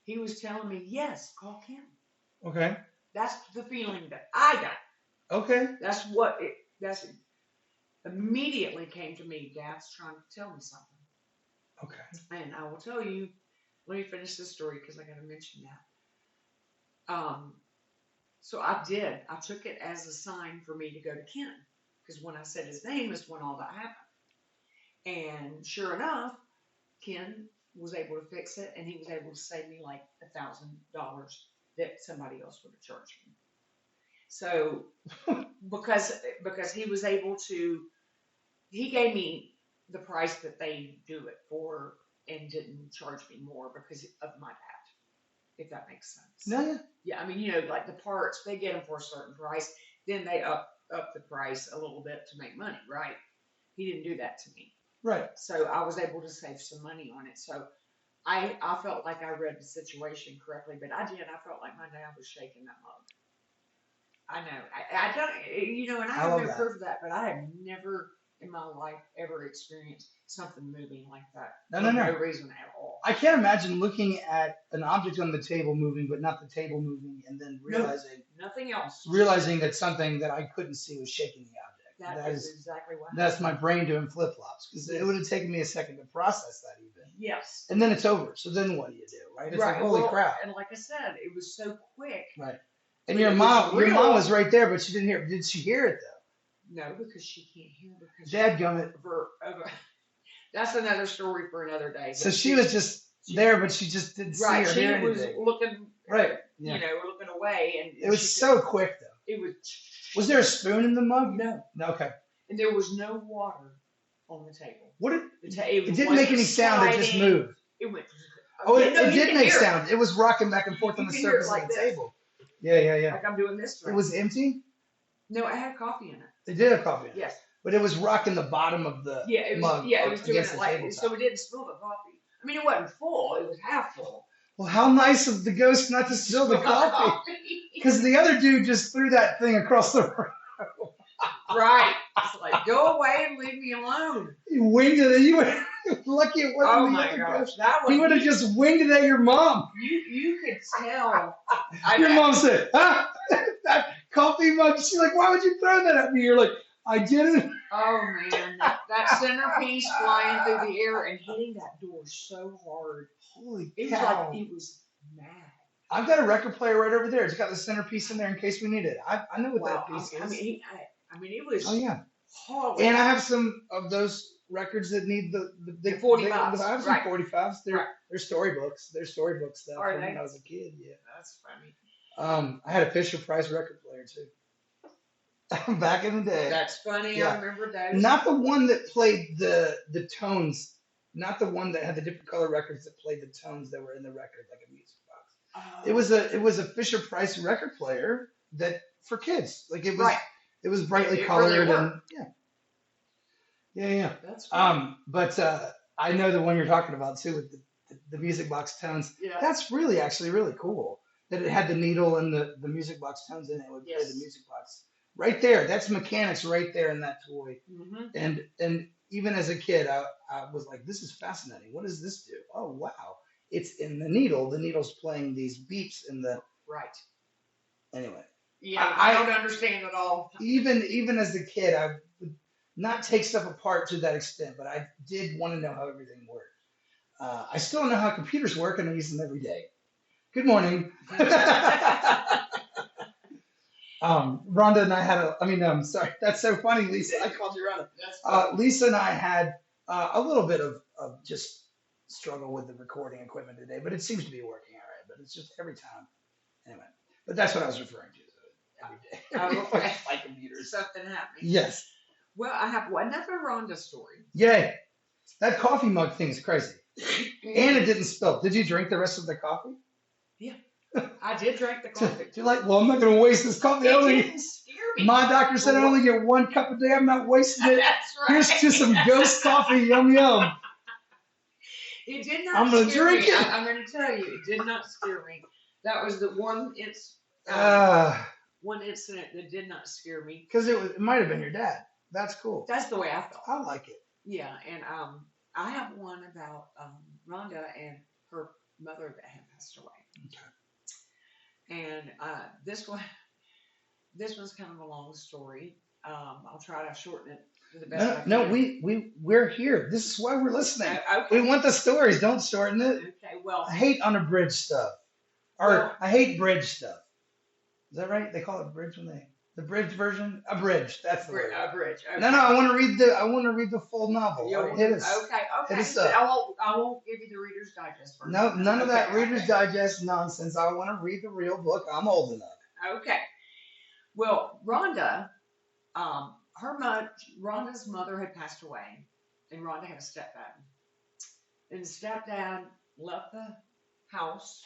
He was telling me, yes, call Kim. Okay. That's the feeling that I got. Okay. That's immediately came to me. Dad's trying to tell me something. Okay. And I will tell you, let me finish this story because I got to mention that. So I did. I took it as a sign for me to go to Ken because when I said his name is when all that happened. And sure enough, Ken was able to fix it and he was able to save me like $1,000 that somebody else would have charged me. So because he was able to, he gave me the price that they do it for and didn't charge me more because of my dad, if that makes sense. No, yeah. Yeah, I mean, like the parts, they get them for a certain price, then they up the price a little bit to make money, right? He didn't do that to me. Right. So I was able to save some money on it. So I felt like I read the situation correctly, but I did. I felt like my dad was shaking that mug. I know. I don't, and I I have love no that. proof of that, but I have never in my life ever experienced something moving like that No, no, for no no. reason at all. I can't imagine looking at an object on the table moving, but not the table moving, and then No, nothing else. realizing that something that I couldn't see was shaking the object. That That is is exactly what that's my happened. brain doing flip flops because it Yes. would have taken me a second to process that even. Yes. And then it's over. So then what do you do, right? It's like Right. holy Well, crap, and like I said, it was so quick. right? And But your it was mom real. was right there, but she didn't hear. Did she hear it though? No, because she can't hear because Dadgummit. that's another story for another day. So she was just there, but she just didn't see right. or She hear was anything. looking Right. Yeah. looking away, and It was so quick though. It was. Was there a spoon in the mug? No. Okay. And there was no water on the table. What? It didn't make any sound. It just moved. It went. Oh, it you did can make hear sound. It was rocking back and forth You on the can hear it surface like of the this. table. Yeah. Like I'm doing this. It was empty? No, I had coffee in it. It did have coffee in it. Yes. But it was rocking the bottom of the mug it was doing against it the like tabletop. so it didn't spill the coffee. I mean, it wasn't full; it was half full. Well, how nice of the ghost not to spill the coffee. Because the other dude just threw that thing across the room. Right. It's like, go away and leave me alone. He winged it. You were lucky it wasn't Oh the my other gosh, ghost. that was. He would have just winged it at your mom. You could tell. Your mom said, "Ah, that coffee mug." She's like, "Why would you throw that at me?" You're like, "I didn't." Oh man, that centerpiece flying through the air and hitting that door so hard. Holy It was cow! like it was mad. I've got a record player right over there. It's got the centerpiece in there in case we need it. I know what that piece is. I mean, it was. Oh yeah. Hard. And I have some of those records that need the 45s. I have some Right. 45s. They're Right. they're storybooks. They're storybook stuff Are from they? when I was a kid. Yeah. That's funny. I had a Fisher Price record player too. Back in the day. That's funny. Yeah. I remember those. Not the one that played the tones. Not the one that had the different color records that played the tones that were in the record, like a music box. Oh. It was a Fisher Price record player that for kids. Like it was Right. it was brightly It colored really and worked. yeah. That's funny. But I know the one you're talking about too with the music box tones. Yeah. That's really actually really cool that it had the needle and the music box tones in it. It would play Yes. the music box right there. That's mechanics right there in that toy. Mm-hmm. And even as a kid, I was like, this is fascinating. What does this do? Oh wow, it's in the needle. The needle's playing these beeps in the Right. anyway. Yeah, I don't understand at all. Even as a kid, I would not take stuff apart to that extent, but I did want to know how everything worked. I still don't know how computers work, and I use them every day. Good morning. Rhonda and I had sorry, that's so funny, Lisa. I called you Rhonda. Lisa and I had a little bit of just struggle with the recording equipment today, but it seems to be working all right. But it's just every time. Anyway, but that's what I was referring to. So every day. Oh, okay. Like computers. Something happening. Yes. Well, I have another Rhonda story. Yay. That coffee mug thing is crazy. And it didn't spill. Did you drink the rest of the coffee? Yeah. I did drink the coffee. You're like, well, I'm not going to waste this coffee. It didn't scare me. My doctor said I only get 1 cup a day. I'm not wasting it. That's right. Here's to some ghost coffee. Yum, yum. It did not I'm gonna scare drink me. it. I'm going to tell you, it did not scare me. That was the one one incident that did not scare me. Because it might have been your dad. That's cool. That's the way I felt. I like it. Yeah, and I have one about Rhonda and her mother that had passed away. Okay. And this one's kind of a long story. I'll try to shorten it to the best I can. No, we're here. This is why we're listening. Okay. We want the stories. Don't shorten it. Okay. Well, I hate unabridged stuff. Or I hate bridge stuff. Is that right? They call it bridge when the bridge version? Abridged. That's the word. bridge. Okay. No, I want to read the full novel. Hit us. Okay. Hit us up. I won't give you the Reader's Digest version. No, none of that Okay, Reader's Digest nonsense. I want to read the real book. I'm old enough. Okay. Well, Rhonda, Rhonda's mother had passed away, and Rhonda had a stepdad. And the stepdad left the house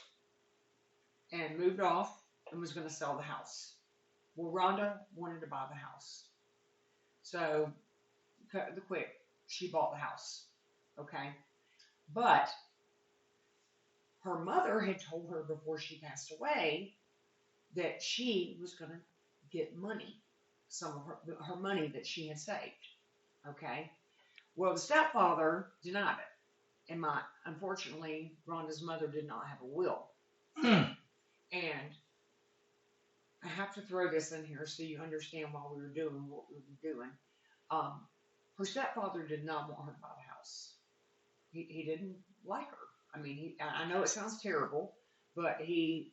and moved off and was going to sell the house. Well, Rhonda wanted to buy the house. So, cut the quick, she bought the house. Okay? But her mother had told her before she passed away that she was going to get money, some of her money that she had saved. Okay. Well, the stepfather denied it. And unfortunately, Rhonda's mother did not have a will. Mm. And I have to throw this in here so you understand why we were doing what we were doing. Her stepfather did not want her to buy the house. He didn't like her. I mean, I know it sounds terrible, but he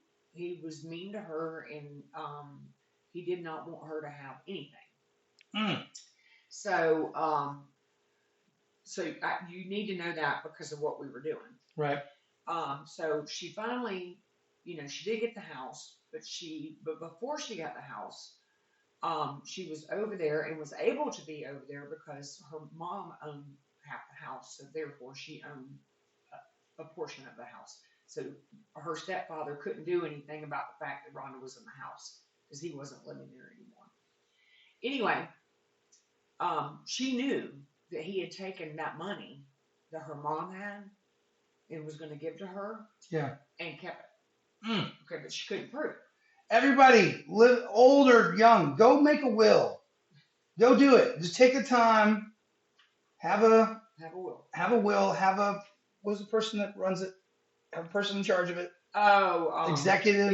was mean to her, and he did not want her to have anything. Mm. So, you need to know that because of what we were doing. Right. So she finally, she did get the house, but before she got the house, she was over there and was able to be over there because her mom owned half the house, so therefore she owned a portion of the house. So her stepfather couldn't do anything about the fact that Rhonda was in the house because he wasn't living there anymore. Anyway, she knew that he had taken that money that her mom had and was going to give to her. Yeah. And kept it. Mm. Okay, but she couldn't prove it. Everybody, live old or young, go make a will. Go do it. Just take the time. Have a will. What's the person that runs it? Have a person in charge of it. Oh, executor.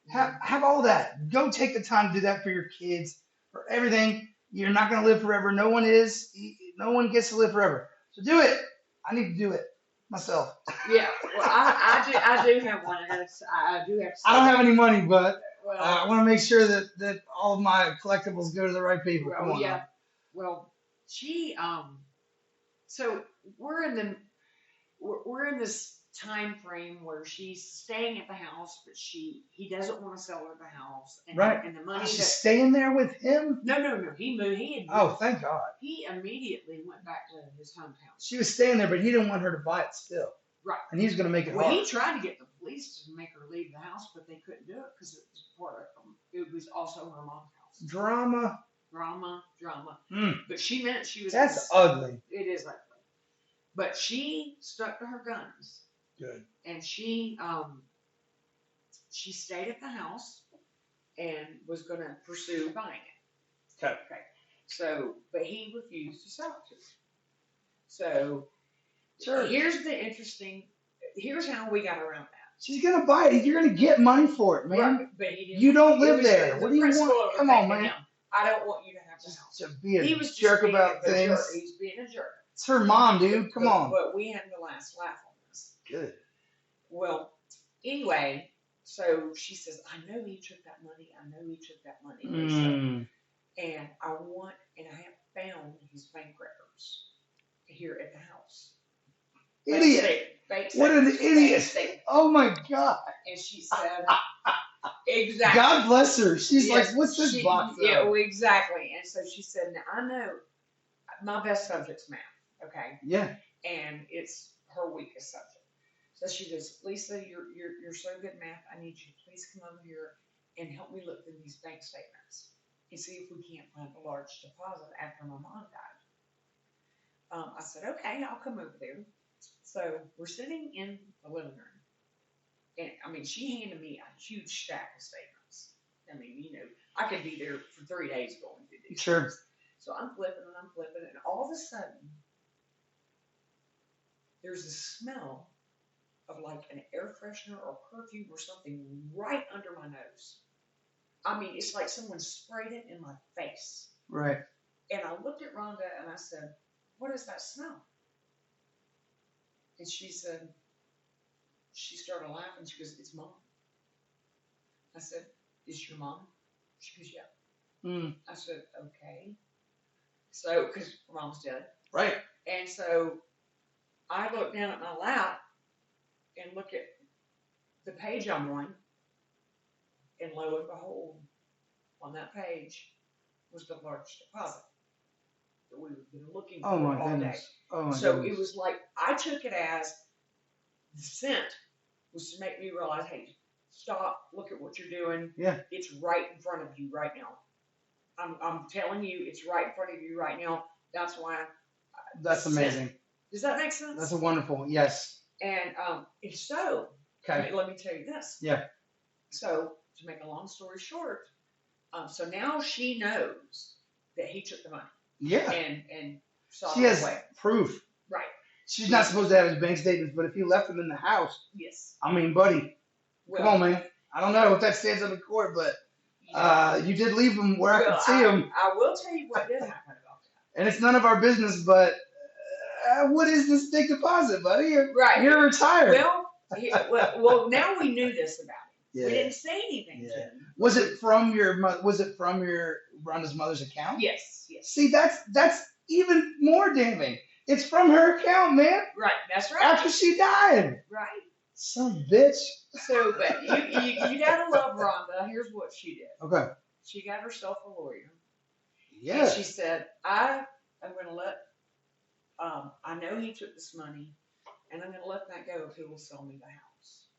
Have all that. Go take the time to do that for your kids, for everything. You're not going to live forever. No one is. No one gets to live forever. So do it. I need to do it myself. Yeah. Well, I do have one. I do have. I don't have any money, but I want to make sure that all of my collectibles go to the right people. Well, come on. Yeah. Now. Well, she so we're in this time frame where she's staying at the house, but he doesn't want to sell her the house, and right. And the money. She's staying there with him. No. He moved. Oh, thank God. He immediately went back to his hometown. She was staying there, but he didn't want her to buy it still. Right. And he was going to make it hard. He tried to get the police to make her leave the house, but they couldn't do it because it was also her mom's house. Drama. Mm. But she meant she was. That's ugly. It is ugly. But she stuck to her guns. Good. And she stayed at the house and was going to pursue buying it. Okay. So, but he refused to sell it to her. So, sure. Here's how we got around that. She's going to buy it. You're going to get money for it, man. Right, but you don't live there. What do you want? Come on, man. I don't want you to have the house. To be a jerk about things. He's being a jerk. It's her mom, dude. Come on. But we had the last laugh on this. Good. Well, anyway, so she says, I know he took that money. Mm. And I have found his bank records here at the house. Idiot. What an idiot. Oh my God. And she said, exactly. God bless her. She's like, what's this box? Yeah, well, exactly. And so she said, now I know my best subject's math. Okay. Yeah. And it's her weakest subject. So she goes, Lisa, you're so good at math. I need you to please come over here and help me look through these bank statements and see if we can't find a large deposit after my mom died. I said, okay, I'll come over there. So we're sitting in the living room. And I mean, she handed me a huge stack of statements. I mean, I could be there for 3 days going through these. Sure. Things. So I'm flipping, and all of a sudden, there's a smell of like an air freshener or perfume or something right under my nose. I mean, it's like someone sprayed it in my face. Right. And I looked at Rhonda and I said, what is that smell? And she said, she started laughing. She goes, it's Mom. I said, is your mom? She goes, yeah. Mm. I said, okay. So, because Mom's dead. Right. And so I look down at my lap and look at the page I'm on, and lo and behold, on that page was the large deposit that we were looking for all day. Oh my so goodness. It was like, I took it as the scent was to make me realize, hey, stop, look at what you're doing. Yeah. It's right in front of you right now. I'm telling you, it's right in front of you right now. That's why. That's amazing. Does that make sense? That's a wonderful, yes. And if so, Okay. let me tell you this. Yeah. So to make a long story short, so now she knows that he took the money Yeah. and saw She it has away. proof. Right. She's not supposed to have his bank statements, but if he left them in the house, Yes. I mean, buddy, come on, Well, man. I don't know if that stands up in court, but you did leave them where I well, could see them, I will tell you what did happen about that. and it's none of our business. But what is this big deposit, buddy? You're Right. retired. Well, now we knew this about him. Yeah. We didn't say anything to Yeah. him. Was it from your Rhonda's mother's account? Yes. Yes. See, that's even more damning. It's from her account, man. Right. That's right. After she died. Right. Some bitch. So, but you gotta love Rhonda. Here's what she did. Okay. She got herself a lawyer. Yeah. And she said, I am going to let, I know he took this money, and I'm going to let that go if he will sell me the house.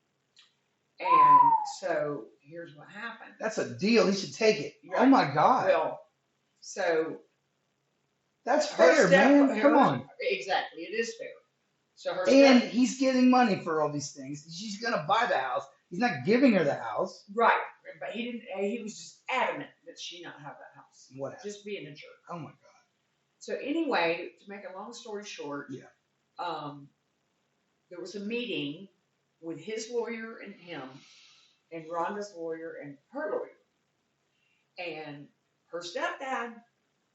And so here's what happened. That's a deal. He should take it. Right. Oh my God. Well, so that's fair, man. Come on. Exactly, it is fair. So and he's getting money for all these things. She's gonna buy the house. He's not giving her the house. Right, but he didn't. He was just adamant that she not have that house. Whatever. Just being a jerk. Oh my God. So anyway, to make a long story short, yeah. There was a meeting with his lawyer and him, and Rhonda's lawyer and her lawyer, and her stepdad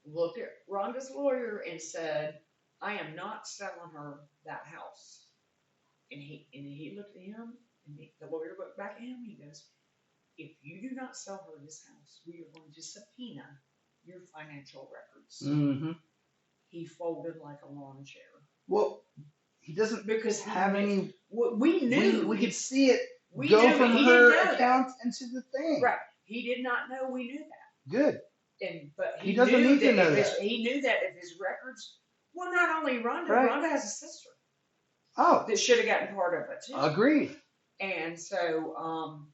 looked at Rhonda's lawyer and said, I am not selling her that house. And he looked at him, and the lawyer looked back at him, and he goes, if you do not sell her this house, we are going to subpoena your financial records. Mm-hmm. He folded like a lawn chair. Well, he doesn't because have any. We knew. We could see it go from her account into the thing. Right. He did not know we knew that. Good. But he doesn't need to know that. He knew that if his records. Well, not only Rhonda. Right. Rhonda has a sister. Oh. That should have gotten part of it too. Agreed. And so,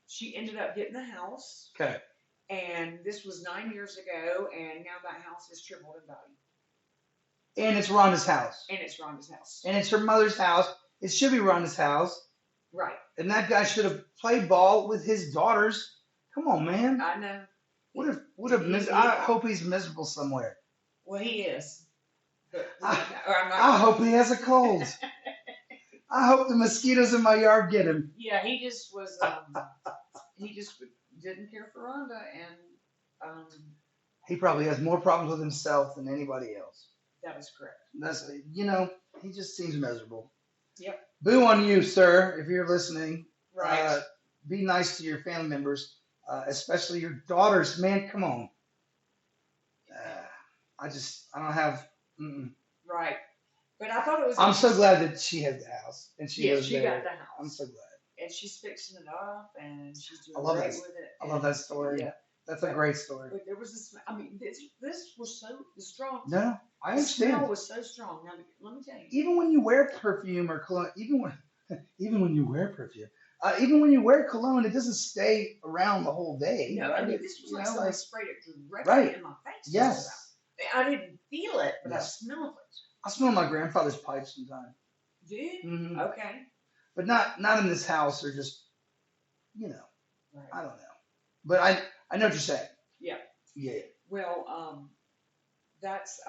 she ended up getting the house. Okay. And this was 9 years ago, and now that house is tripled in value. And it's Rhonda's house. And it's Rhonda's house. And it's her mother's house. It should be Rhonda's house. Right. And that guy should have played ball with his daughters. Come on, man. I know. I hope he's miserable somewhere. Well, he is. But I hope he has a cold. I hope the mosquitoes in my yard get him. Yeah, he just was. He just didn't care for Rhonda, and he probably has more problems with himself than anybody else. That is correct. That's he just seems miserable. Yep. Boo on you, sir, if you're listening. Right. Be nice to your family members, especially your daughters. Man, come on. I don't have. Right. But I thought it was. I'm so glad that she has the house and she got the house. I'm so glad. And she's fixing it up and she's doing great with it. I love that story. Yeah. That's a great story. But there was this. I mean, this was so strong. No, I understand. The smell was so strong. Now, let me tell you. Even when you wear perfume or cologne, even when you wear perfume, even when you wear cologne, it doesn't stay around the whole day. No, right? I mean, this was like someone sprayed it directly right. in my face. Yes. I didn't feel it, but yes. I smelled it. I smell my grandfather's pipe sometimes. Do you? Mm-hmm. Okay. But not in this house or just, Right. I don't know. But I know what you're saying. Yeah. Yeah. Well, that's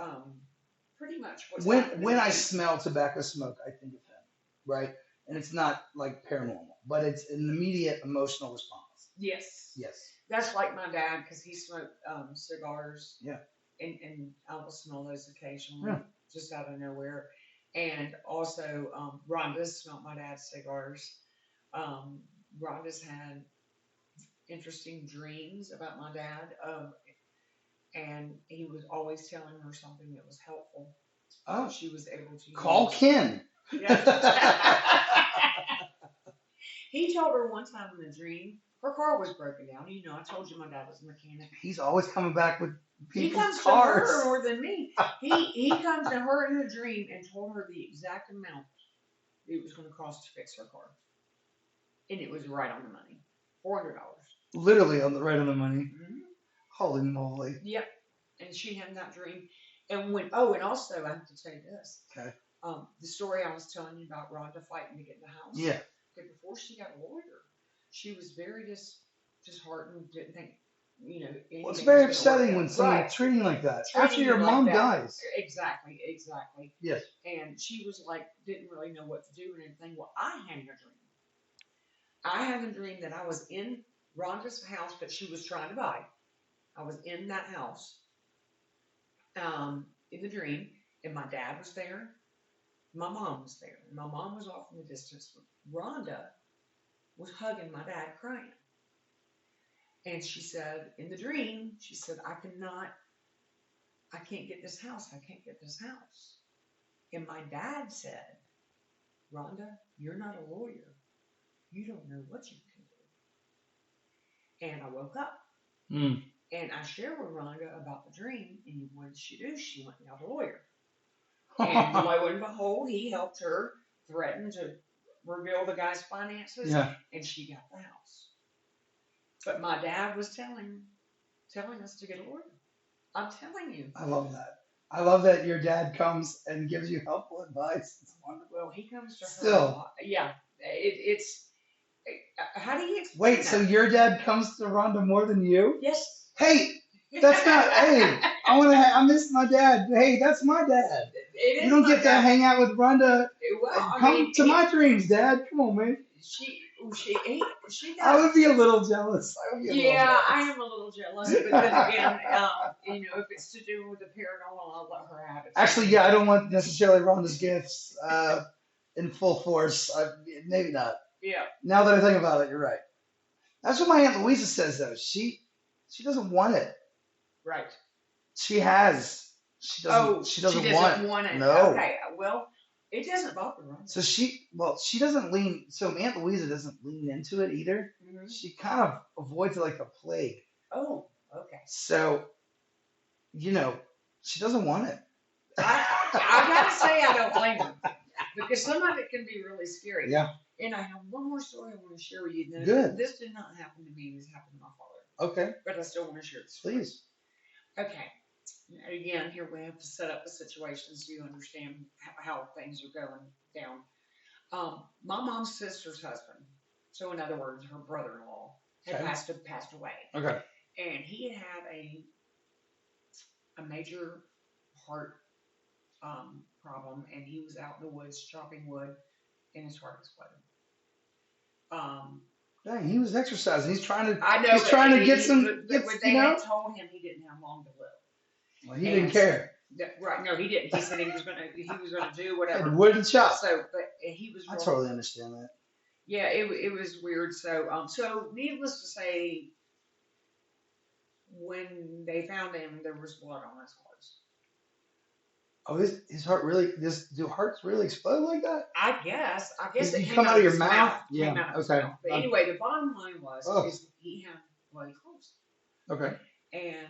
pretty much what's when I smell tobacco smoke, I think of him, right? And it's not like paranormal, but it's an immediate emotional response. Yes. Yes. That's like my dad because he smoked cigars. Yeah. And I will smell those occasionally, just out of nowhere. And also, Rhonda's smelled my dad's cigars. Rhonda's had interesting dreams about my dad, and he was always telling her something that was helpful. Oh, she was able to call Ken. Yeah. He told her one time in a dream her car was broken down. I told you my dad was a mechanic. He's always coming back with people's cars. He comes to her more than me. He comes to her in a dream and told her the exact amount it was going to cost to fix her car. And it was right on the money. $400. Literally right on the money. Mm-hmm. Holy moly. Yep. And she had that dream. And and also I have to tell you this. Okay. the story I was telling you about Rhonda fighting to get in the house. Yeah. Okay, before she got a lawyer, she was very disheartened, didn't think, Well, it's anything very was going to work upsetting when out. someone Right. treating you like that after Treating your you like mom that. dies. Exactly. Yes. And she was like, didn't really know what to do and everything. Well, I had a dream. I had a dream that I was in Rhonda's house that she was trying to buy. I was in that house, in the dream, and my dad was there. My mom was there. And my mom was off in the distance. Rhonda was hugging my dad, crying. And she said, in the dream, she said, I can't get this house. I can't get this house. And my dad said, Rhonda, you're not a lawyer. You don't know what you can do. And I woke up. Mm. And I shared with Rhonda about the dream. And what did she do? She went and got a lawyer. And lo and behold, he helped her threaten to reveal the guy's finances. Yeah. And she got the house. But my dad was telling us to get a lawyer. I'm telling you. I love that. I love that your dad comes and gives you helpful advice. It's wonderful. Well, he comes to her a Still. lot. Yeah. It's how do you explain Wait, that? so your dad comes to Rhonda more than you? Yes. Hey, that's not. Hey, I miss my dad. Hey, that's my dad. It You is don't my get to dad. hang out with Rhonda. Well, I Come mean, to my dreams, Dad. Come on, man. she I does. would be a little jealous. I would be a little Yeah, I jealous. am a little jealous, but then again, if it's to do with the paranormal, I'll let her have it. Actually, yeah, I don't want necessarily Rhonda's gifts in full force. Maybe not. Yeah. Now that I think about it, you're right. That's what my Aunt Louisa says, though. She doesn't want it. Right. She has. She doesn't. She doesn't want it. No. Okay. Well, it doesn't bother her. So she doesn't lean. So Aunt Louisa doesn't lean into it either. Mm-hmm. She kind of avoids it like the plague. Oh. Okay. So, she doesn't want it. I gotta say I don't blame her because some of it can be really scary. Yeah. And I have one more story I want to share with you. Now, Good. This did not happen to me. This happened to my father. Okay. But I still want to share this. Please. Okay. Again, here we have to set up the situation so you understand how things are going down. My mom's sister's husband, so in other words, her brother-in-law, had Okay. passed away. Okay. And he had a major heart problem, and he was out in the woods chopping wood, and his heart exploded. Dang, he was exercising. He's trying to. I know. He's trying to get But some. they had told him he didn't have long to live. Well, he didn't care. Right? No, he didn't. He said he was gonna do whatever. And wood and chop. So, but he was. I totally understand that. Yeah, it was weird. So needless to say, when they found him, there was blood on his clothes. Oh, his heart really? Do hearts really explode like that? I guess Did it it came come out of your his mouth? Came Yeah. out of his Okay. mouth. But anyway, the bottom line was is he had bloody clothes. Okay. And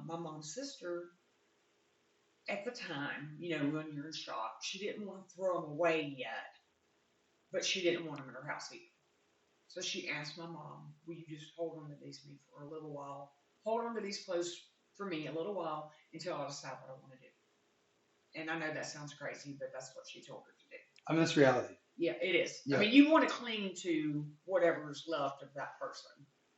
my mom's sister, at the time, when you're in shock, she didn't want to throw them away yet, but she didn't want them in her house either. So she asked my mom, "Will you just hold on to these for me for a little while? Hold on to these clothes for me a little while until I decide what I want to do." And I know that sounds crazy, but that's what she told her to do. I mean, that's reality. Yeah, it is. Yeah. I mean, you want to cling to whatever's left of that person,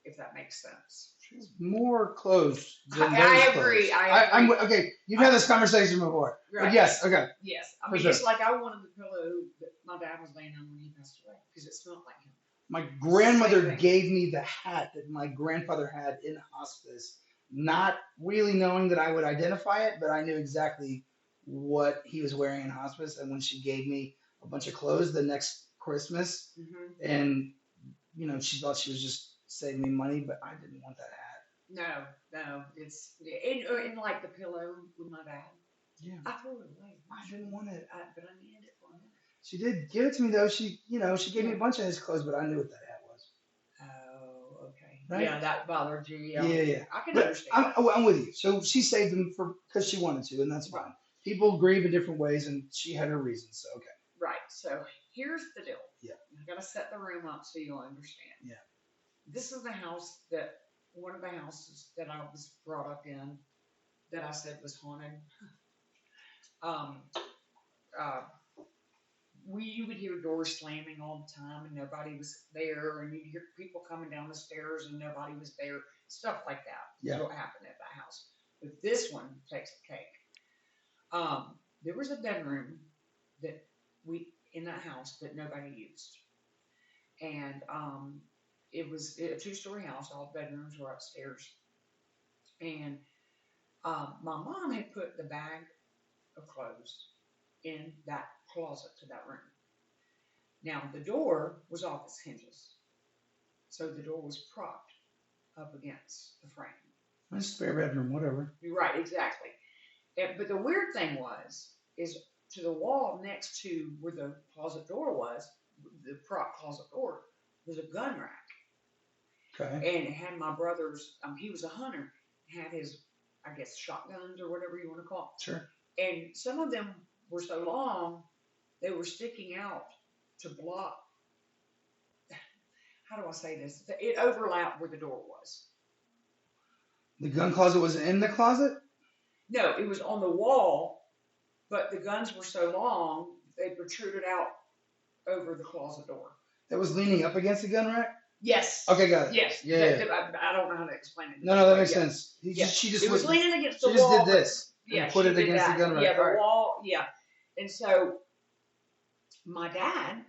if that makes sense. She's more clothes than those I agree. clothes. I agree. Okay, you've had this conversation before. Right. But yes, okay. Yes. I For mean, sure. it's like I wanted the pillow that my dad was laying on when he passed away because it smelled like him. My grandmother Same thing. gave me the hat that my grandfather had in hospice, not really knowing that I would identify it, but I knew exactly what he was wearing in hospice. And when she gave me a bunch of clothes the next Christmas, Mm-hmm. and she thought she was just saving me money, but I didn't want that hat. No, it's in like the pillow with my dad. Yeah. I threw it away. I didn't want it. But I needed it for a minute. She did give it to me though. She gave me a bunch of his clothes, but I knew what that hat was. Oh, okay. Right? Yeah, that bothered you. Yeah. I can But understand. I'm with you. So she saved them because she wanted to, and that's fine. People grieve in different ways, and she had her reasons. So okay. Right. So here's the deal. Yeah. I gotta set the room up so you'll understand. Yeah. This is one of the houses that I was brought up in that I said was haunted. you would hear doors slamming all the time and nobody was there, and you'd hear people coming down the stairs and nobody was there. Stuff like that is Yeah. what happened at that house. But this one takes the cake. There was a bedroom that we in that house that nobody used, and it was a two-story house. All the bedrooms were upstairs, and my mom had put the bag of clothes in that closet to that room. Now the door was off its hinges, so the door was propped up against the frame. Nice spare bedroom, whatever. You're right, exactly. But the weird thing is to the wall next to where the closet door was, the prop closet door, was a gun rack. Okay. And it had my brother's, he was a hunter, had his, I guess, shotguns or whatever you want to call it. Sure. And some of them were so long, they were sticking out to block. How do I say this? It overlapped where the door was. The gun closet was in the closet? No, it was on the wall, but the guns were so long, they protruded out over the closet door. That was leaning up against the gun rack? Yes. Okay, got it. Yes. Yeah. I don't know how to explain it. No, that makes sense. She just was leaning against the she just wall. did this. Yeah, And put it against the gun rack. Yeah, the All right. wall. Yeah. And so my dad,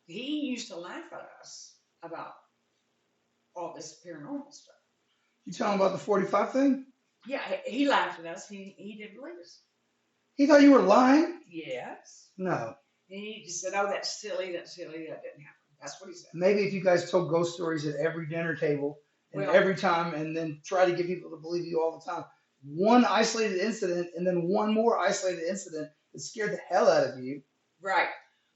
he used to laugh at us about all this paranormal stuff. You tell him about the 45 thing? Yeah, he laughed at us. He didn't believe us. He thought you were lying? Yes. No. And he just said, "Oh, that's silly. That didn't happen." That's what he said. Maybe if you guys told ghost stories at every dinner table and Well- every time, and then try to get people to believe you all the time. One isolated incident and then one more isolated incident that scared the hell out of you. Right.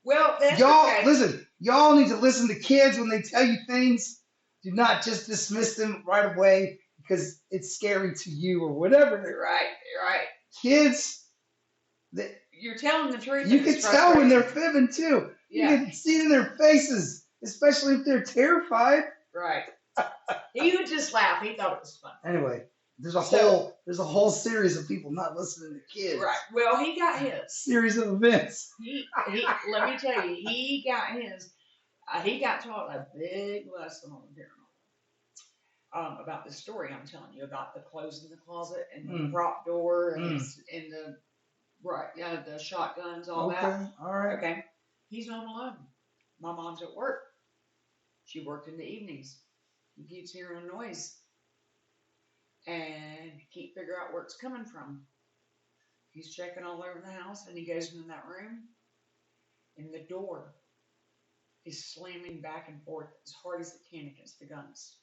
Well, that's Y'all, okay. listen, y'all need to listen to kids when they tell you things. Do not just dismiss them right away because it's scary to you or whatever. Right. Kids, You're telling the truth. you and can it's tell when they're frustrating. fibbing too. Yeah. You can see it in their faces, especially if they're terrified. Right. He would just laugh. He thought it was fun. Anyway, there's a So- whole series of people not listening to kids. Right. Well, he got his. Series of events. He let me tell you, he got his. He got taught a big lesson on the paranormal. About the story I'm telling you about the clothes in the closet and the prop door and the shotguns, all Okay, that. all right. Okay. He's home alone. My mom's at work. She worked in the evenings. He keeps hearing a noise. And he can't figure out where it's coming from. He's checking all over the house and he goes into that room and the door is slamming back and forth as hard as it can against the guns.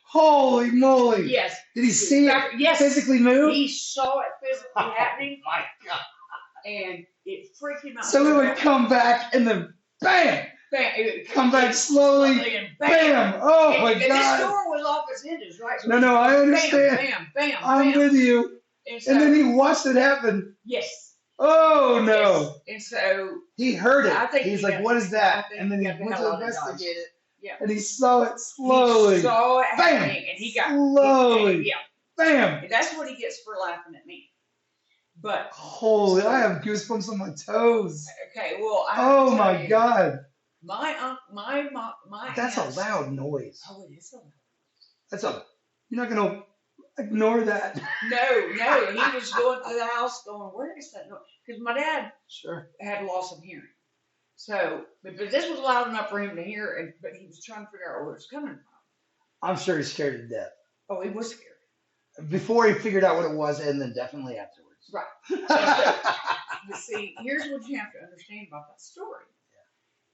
Holy moly! Yes. Did he see it Yes. physically move? He saw it physically happening My God! and it freaked him out. So it would come back and then bam, bam, it would come back slowly, and bam! Oh and, my and this God! door was off its hinges, right? So No, I understand. Bam, bam, bam, I'm bam. with you. And, so, And then he watched it happen. yes. Oh no! Yes. And so He heard I it. think He's he like, got- "What is I that?" think And then he he got the went hell to out of Dodge. investigate it. Yeah. And he saw it slowly. he saw it Bam. happening, and he got Slowly. yeah. Bam! And that's what he gets for laughing at me. But Holy, I have goosebumps on my toes. okay, well, I have to Oh tell my you, God. my That's a aunts- loud noise. Oh, it is a loud. You're not going to ignore that. No, he was going through the house, going, "Where is that noise?" Because my dad Sure. had loss of hearing, so but this was loud enough for him to hear, but he was trying to figure out where it was coming from. I'm sure he's scared to death. Oh, he was scared. Before he figured out what it was, and then definitely afterwards. Right. But see, here's what you have to understand about that story.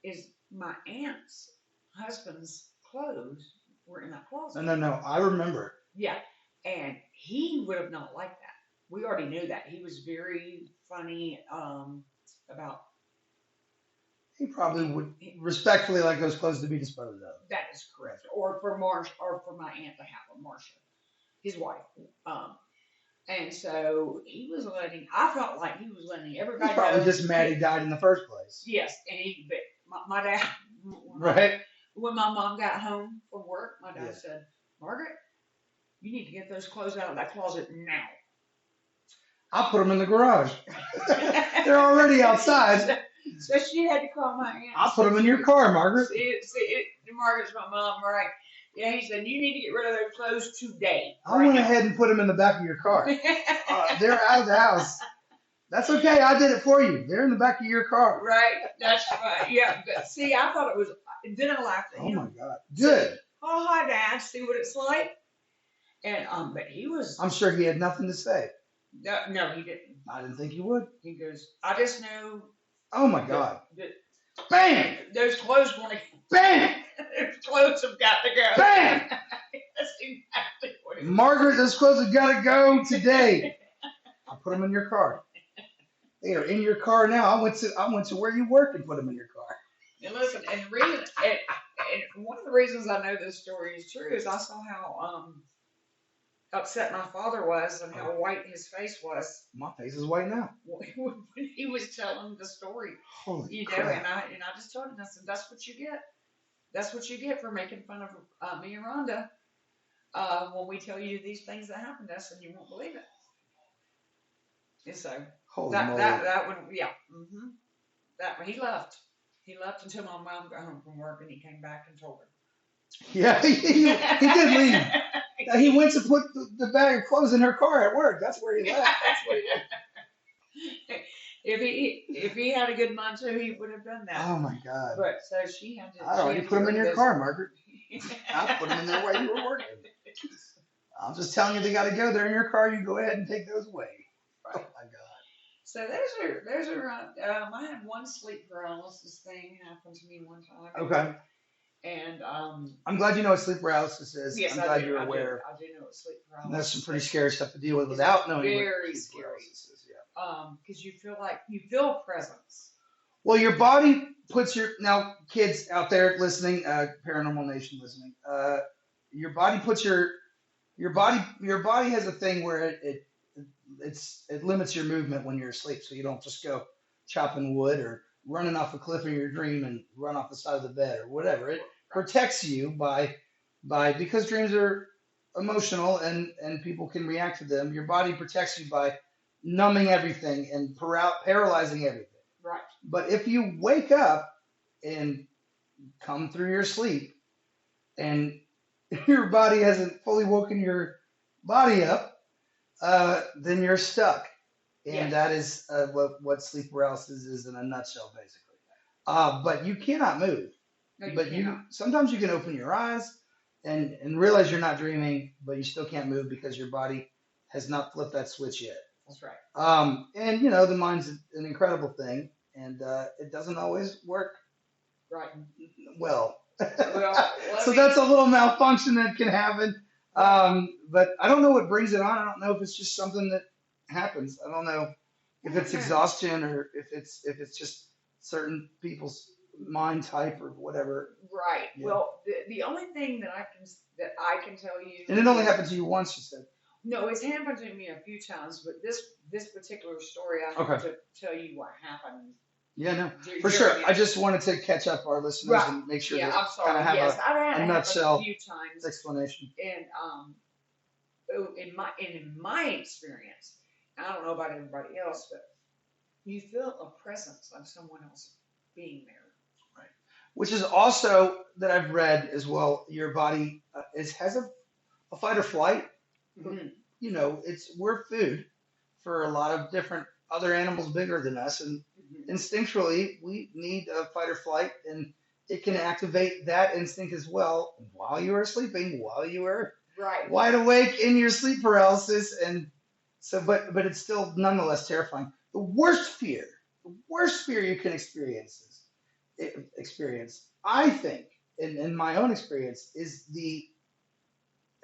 Is my aunt's husband's clothes were in that closet. No. I remember. Yeah. And he would have not liked that. We already knew that. He was very funny about He probably would respectfully like those clothes to be disposed of. that is correct. Or for Marsh or for my aunt to have a Marcia, his wife. And so he was I felt like he was letting everybody He's probably know. just mad he died in the first place. Yes, and but my dad, Right? when my mom got home from work, my dad Yeah. said, "Margaret, you need to get those clothes out of that closet now." I'll put them in the garage. They're already outside. So she had to call my aunt. I'll put them in your car, Margaret. Margaret's my mom, right? Yeah, he said, you need to get rid of those clothes today. I went ahead and put them in the back of your car. They're out of the house. That's okay. I did it for you. They're in the back of your car. Right. That's right. Yeah. But see, I thought it was, then I laughed at Oh him. my God. Good. Oh, hi, Dad. See what it's like? And, but he was, I'm sure he had nothing to say. no, he didn't. I didn't think he would. He goes, I just know Oh my God. that Bam! those clothes want to, Bam! those clothes have got to go. Bam! That's exactly what it was. Margaret, those clothes have got to go today. I put them in your car. They are in your car now. I went to where you work and put them in your car. And listen, and the reason, and one of the reasons I know this story is true is I saw how upset my father was and how white his face was My face is white now. when he was telling the story. Holy You know, crap. and I just told him, I said, that's what you get. That's what you get for making fun of me and Rhonda when we tell you these things that happened to us and you won't believe it. And so Holy that moly. that one, yeah, that one, he left. He left until my mom got home from work and he came back and told her. Yeah, he did leave. He went to put the bag of clothes in her car at work. That's where he left. That's where he went. If he had a good mind too, he would have done that. Oh my God. But so she had to. I already put them in your car, Margaret. I put them in there while you were working. I'm just telling you they got to go. They're in your car. You go ahead and take those away. Oh my God. So there's a I had one sleep paralysis thing happen to me one time. Okay. And I'm glad you know what sleep paralysis is. yes, I'm glad you're aware. I do know what sleep paralysis. That's some pretty scary stuff to deal with without knowing very what sleep scary. paralysis is. Yeah. Because you feel presence. Well, your body puts now kids out there listening, Paranormal Nation listening, your body puts your body has a thing where it limits your movement when you're asleep, so you don't just go chopping wood or running off a cliff in your dream and run off the side of the bed or whatever. It protects you by because dreams are emotional and people can react to them. Your body protects you by numbing everything and paralyzing everything. Right. But if you wake up and come through your sleep and your body hasn't fully woken your body up, then you're stuck. And Yes. that is what sleep paralysis is in a nutshell, basically. But you cannot move. No, you But cannot. sometimes you can open your eyes and realize you're not dreaming, but you still can't move because your body has not flipped that switch yet. That's right. And the mind's an incredible thing, and it doesn't always work Right. well. Well, So that's a little malfunction that can happen. But I don't know what brings it on. I don't know if it's just something that happens. I don't know if it's exhaustion or if it's just certain people's mind type or whatever. right. Yeah. Well, the only thing that I can tell you. And it only happened to you once, you said. No, it's happened to me a few times, but this particular story, I have Okay. to tell you what happened. Yeah, no, During for sure. it. I just wanted to catch up our listeners Right. and make sure Yeah, that I'm sorry. kind of have Yes, I've had a it nutshell happen a few times, explanation. and in my experience, I don't know about everybody else, but you feel a presence of someone else being there. Which is also that I've read as well. Your body has a fight or flight. Mhm. We're food for a lot of different other animals bigger than us, and Mhm. instinctually we need a fight or flight, and it can activate that instinct as well while you are sleeping, while you are Right. wide awake in your sleep paralysis, and so but it's still nonetheless terrifying. The worst fear you can experience, I think, in my own experience, is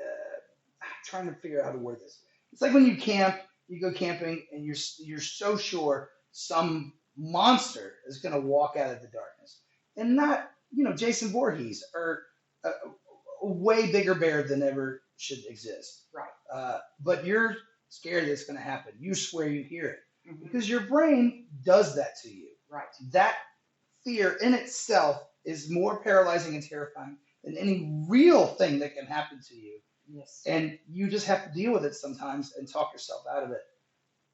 I'm trying to figure out how to word this. It's like when you go camping, and you're so sure some monster is going to walk out of the darkness, and not Jason Voorhees or a way bigger bear than ever should exist. Right. But you're scared that it's going to happen. You swear you hear it Mhm. because your brain does that to you. Right. That fear in itself is more paralyzing and terrifying than any real thing that can happen to you. Yes. And you just have to deal with it sometimes and talk yourself out of it.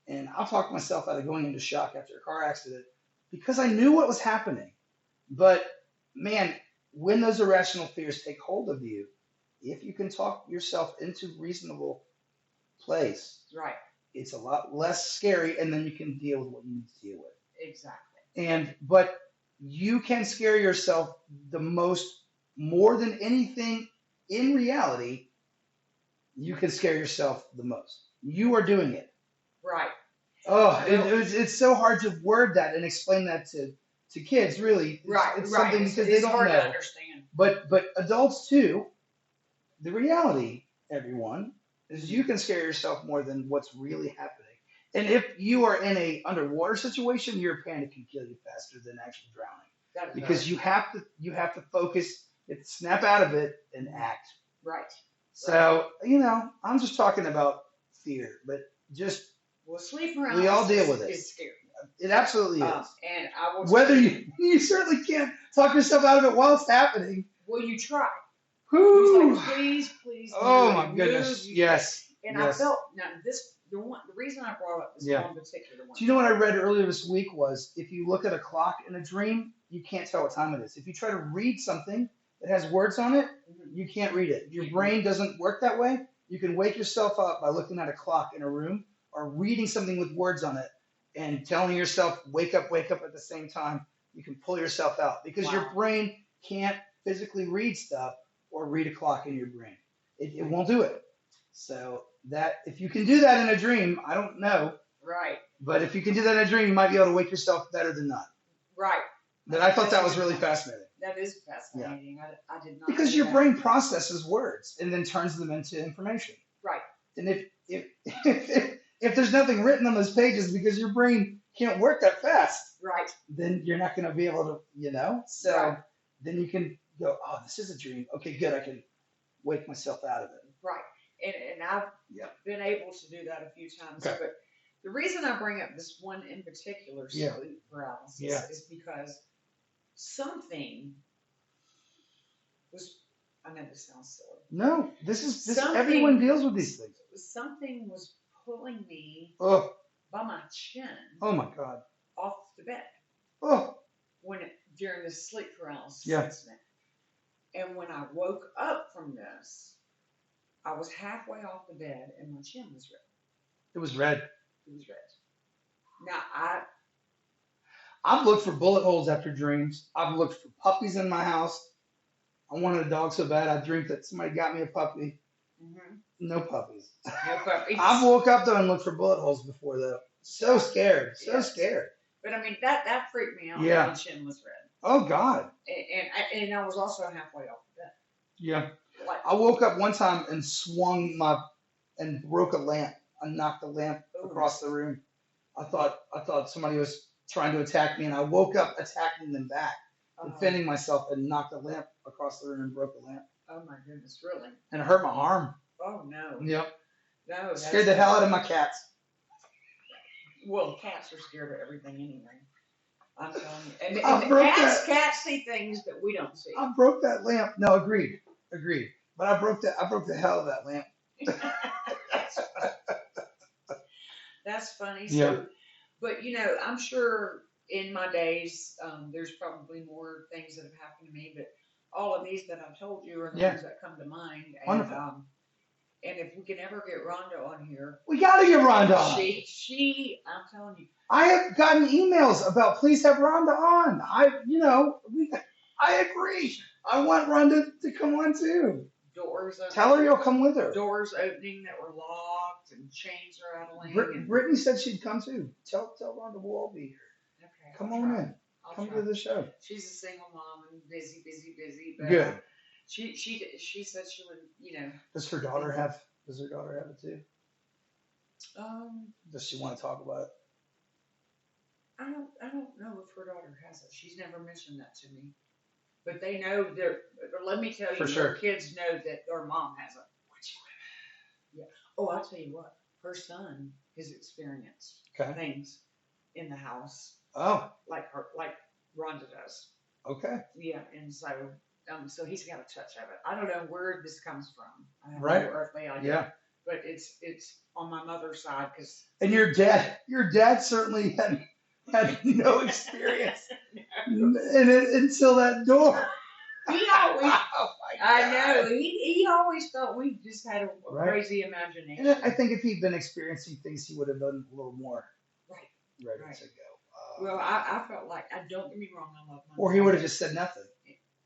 And I'll talk myself out of going into shock after a car accident because I knew what was happening. But man, when those irrational fears take hold of you, if you can talk yourself into reasonable place, Right. it's a lot less scary, and then you can deal with what you need to deal with. Exactly. But you can scare yourself the most, more than anything in reality. You can scare yourself the most. You are doing it. Right. Oh, Well, it's so hard to word that and explain that to kids. Really, it's right. something because they It's don't hard to know. understand. But adults too. The reality, everyone, is you can scare yourself more than what's really happening. And if you are in a underwater situation, your panic can kill you faster than actually drowning That is because right. you have to focus, you have to snap out of it and act. Right. So I'm just talking about fear, but just Well, sleep we all deal with paralysis it. is scary. It absolutely is. And I will Whether tell you, you certainly can't talk yourself out of it while it's happening. well, you try. Whew. You say, please Oh move, my goodness. move. Yes. And I Yes. felt now the reason I brought up this Yeah. one particular one. Do you know what I read earlier this week was if you look at a clock in a dream, you can't tell what time it is. If you try to read something that has words on it, Mhm. you can't read it. Your brain doesn't work that way. You can wake yourself up by looking at a clock in a room or reading something with words on it and telling yourself, wake up at the same time. You can pull yourself out because your Wow. brain can't physically read stuff or read a clock in your brain. It won't do it. So that if you can do that in a dream, I don't know. Right. But if you can do that in a dream, you might be able to wake yourself better than not. Right. But I thought That's that a was good really point. fascinating. That is fascinating. I did not Because know your that. brain processes words and then turns them into information. Right. And if there's nothing written on those pages because your brain can't work that fast, Right. then you're not going to be able to, So Right. then you can go, oh, this is a dream. Okay, good. I can wake myself out of it. Right. And I've Yeah. been able to do that a few times. Okay. But the reason I bring up this one in particular, Yeah. sleep paralysis, Yeah. is because something was, I know this sounds silly. No, this everyone deals with these things. Something was pulling me Oh, by my chin oh my God. off the bed Oh, during the sleep paralysis Yeah. incident. And when I woke up from this, I was halfway off the bed and my chin was red. it was red. It was red. Now I've looked for bullet holes after dreams. I've looked for puppies in my house. I wanted a dog so bad. I dreamed that somebody got me a puppy. mm-hmm. No puppies. No puppies. I've woke up though and looked for bullet holes before though. So scared. So Yes. scared. But I mean that freaked me out. Yeah. My chin was red. Oh God. And I was also halfway off the bed. Yeah. Like, I woke up one time and and broke a lamp. I knocked the lamp Ooh. across the room. I thought somebody was trying to attack me, and I woke up attacking them back, defending myself, and knocked the lamp across the room and broke the lamp. Oh my goodness, really? And it hurt my arm. Oh no. Yep. No. Scared the hell out of my cats. Well, cats are scared of everything anyway. I'm telling you. And cats see things that we don't see. I broke that lamp. No, agreed. But I broke the hell of that lamp. That's funny. Yeah. So, but I'm sure in my days, there's probably more things that have happened to me, but all of these that I've told you are the ones that come to mind. And, Wonderful. And if we can ever get Rhonda on here, we gotta get Rhonda on. I'm telling you, I have gotten emails about please have Rhonda on. I agree. I want Rhonda to come on too. Doors opening. Tell her you'll come with her. Doors opening that were locked and chains rattling. Brittany said she'd come too. Tell Rhonda we'll all be here. Okay. Come on in. Come to the show. She's a single mom and busy. But, good. She said she would, Does her daughter have it too? Does she want to talk about it? I don't know if her daughter has it. She's never mentioned that to me. But they know let me tell you, For sure. Their kids know that their mom has it. Yeah. Oh, I'll tell you what. Her son has experienced things in the house. Oh. Like Rhonda does. Okay. Yeah, and so he's got a touch of it. I don't know where this comes from. I have right. no earthly idea. Yeah. but it's on my mother's side because And your dad certainly had no experience in it until that door. he always. Oh my I God. know he always thought we just had a Right. crazy And imagination. I think if he'd been experiencing things, he would have been a little more Right. ready Right. to go. Well, I felt like I don't get me wrong, I love my Or he mom. would have just said nothing,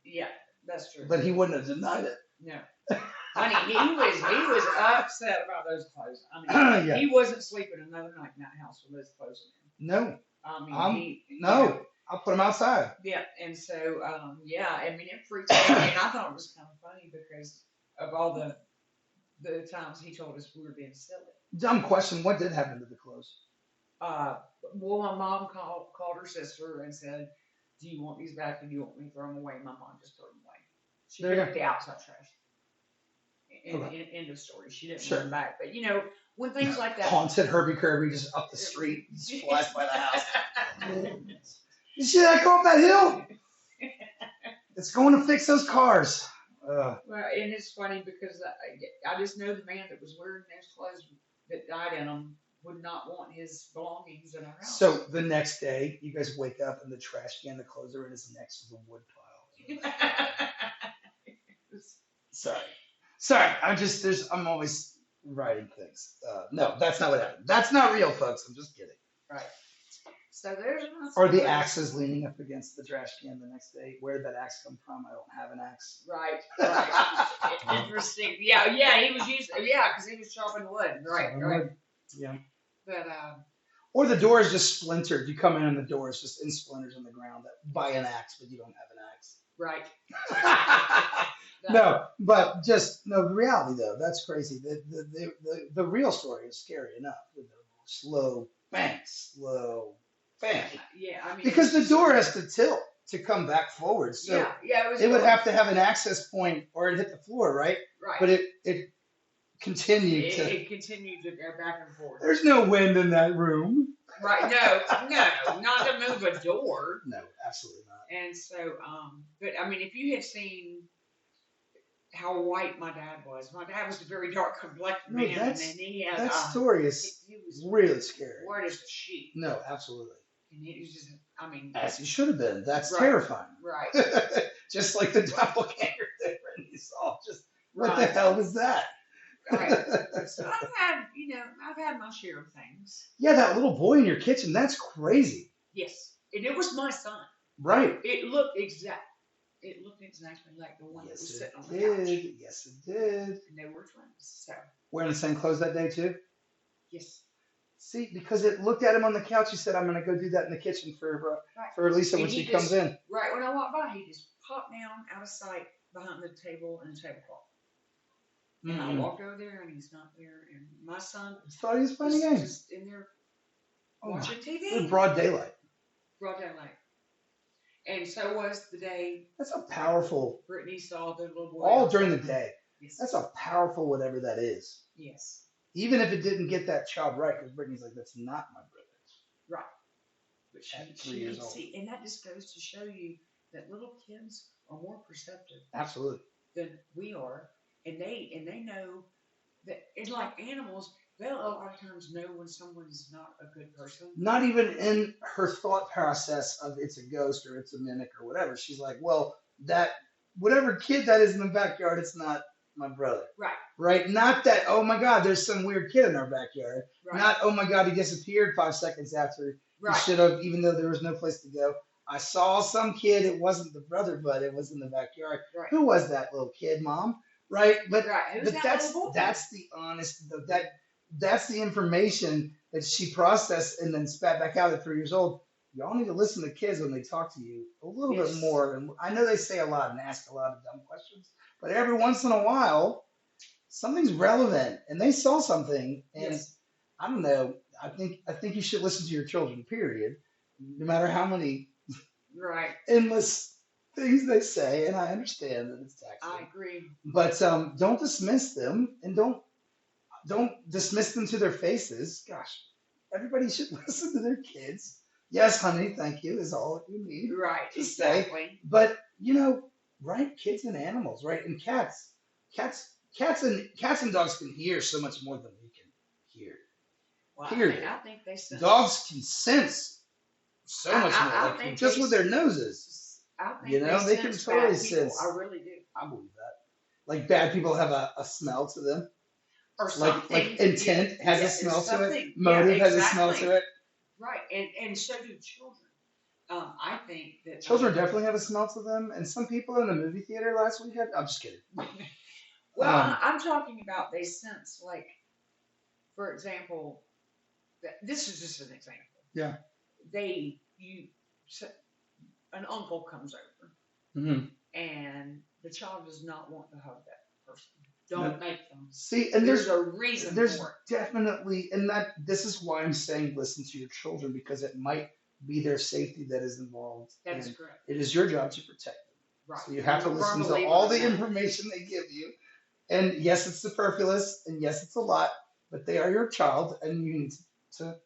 Yeah, that's true. but he wouldn't have denied it. No. Honey, he was upset about those clothes. I mean, Yeah. he wasn't sleeping another night in that house with those clothes in. No, I mean, no, I'll put him outside. yeah, and so yeah, I mean, it freaked me out, and I thought it was kind of funny because of all the times he told us we were being silly. Dumb question. What did happen to the clothes? Uh, well, my mom called her sister and said, "Do you want these back, or do you want me to throw them away?" My mom just threw them away. She There you picked up the outside trash. Okay. End of story. She didn't Sure. run back, but when things like that. Haunted Herbie Kirby just up the street, just flies by the house. You see that go up that hill? It's going to fix those cars. Well, and it's funny because I just know the man that was wearing those clothes that died in them would not want his belongings in our house. So the next day, you guys wake up and the trash can the clothes are in is next to the wood pile. Sorry. I'm always writing things. No, that's not what happened. That's not real, folks. I'm just kidding. Right. So there's my Or the story. axes leaning up against the trash can the next day. Where did that axe come from? I don't have an axe. Right. Interesting. Yeah, he was using because he was chopping wood. Right. Yeah. But Or the door is just splintered. You come in and the door is just in splinters on the ground by an axe, but you don't have an axe. right. No, but just no. The reality though, that's crazy. The real story is scary enough with the slow bang, Yeah, I mean, because the door has to tilt to come back forward. So it would have to have an access point or it hit the floor, right? Right. But it continued to. It continued to go back and forth. There's no wind in that room. Right. No, not to move a door. No, absolutely not. And so, but I mean, if you had seen how white my dad was a very dark complected No, man, and then he had that story is he was really scary. white as a sheet, No, absolutely. and he was just, I mean, As he should have been. That's Right. terrifying. right, Just like the doppelganger that Randy saw. Just what the right, hell was that? right. So I've had my share of things. Yeah, that little boy in your kitchen, that's crazy. Yes, and it was my son. Right. It looked exactly like the one that was sitting on the couch. Yes, it did. And they were twins. So Wearing the same clothes that day too? yes. See, because it looked at him on the couch, he said, I'm going to go do that in the kitchen for Lisa when And she he comes just- in. Right when I walked by, he just popped down out of sight behind the table and the tablecloth. And I walked over there and he's not there. And my son Thought he was playing was games. just in there Oh my. watching In TV. broad daylight. Broad daylight. And so was the day That's a powerful, Brittany saw the little boy. all during the day. Yes. That's a powerful whatever that is. Yes. Even if it didn't get that child right, because Brittany's like, that's not my brother. Right. But At 3 she years could old. see, and that just goes to show you that little kids are more perceptive Absolutely. than we are, and they know that. It's like animals; they'll a lot of times know when someone's not a good person. Not even in her thought process of it's a ghost or it's a mimic or whatever. She's like, well, that whatever kid that is in the backyard, it's not my brother. Right. Right? Not that, oh my God, there's some weird kid in our backyard. Right. Not, oh my God, he disappeared 5 seconds after he Right. should have, even though there was no place to go. I saw some kid, it wasn't the brother, but it was in the backyard. Right. Who was that little kid, Mom? Right? But Right. Who's but that little boy? that's the honest that's the information that she processed and then spat back out at 3 years old. Y'all need to listen to kids when they talk to you a little Yes. bit more. And I know they say a lot and ask a lot of dumb questions, but every once in a while, something's relevant and they saw something. And Yes. I don't know. I think you should listen to your children. Period. No matter how many Right. endless things they say, and I understand that it's taxing. I agree. But don't dismiss them, and don't dismiss them to their faces. Gosh, everybody should listen to their kids. Yes, honey, thank you is all you need. Right. To say. Exactly. But right, kids and animals, right, and cats. Cats and dogs can hear so much more than we can hear. Well, Period. I think they sense. Dogs can sense so much more, I like think just they with their noses. I You think they know, they can sense totally bad people. I sense. really do. I believe that. Like bad people have a smell to them. Or Like something. Yeah, intent has a yeah, smell to it. something. Yeah, Motive has a smell exactly. to it. Right, and so do children. I think that Children definitely have a smell to them, and some people in the movie theater last weekend. I'm just kidding. well, Um, I'm talking about they sense like, for example, this is just an example. yeah. They you s- an uncle comes over Hmm. and the child does not want to hug that person. No. Don't make them. See, and There's a reason there's for it. definitely, and that this is why I'm saying listen to your children because it might be their safety that is involved, That is and correct. it is your job to protect them. Right. So you And have to I'm a listen firm to believer all in the that. information they give you. And yes, it's superfluous, and yes, it's a lot, but they are your child, and you need to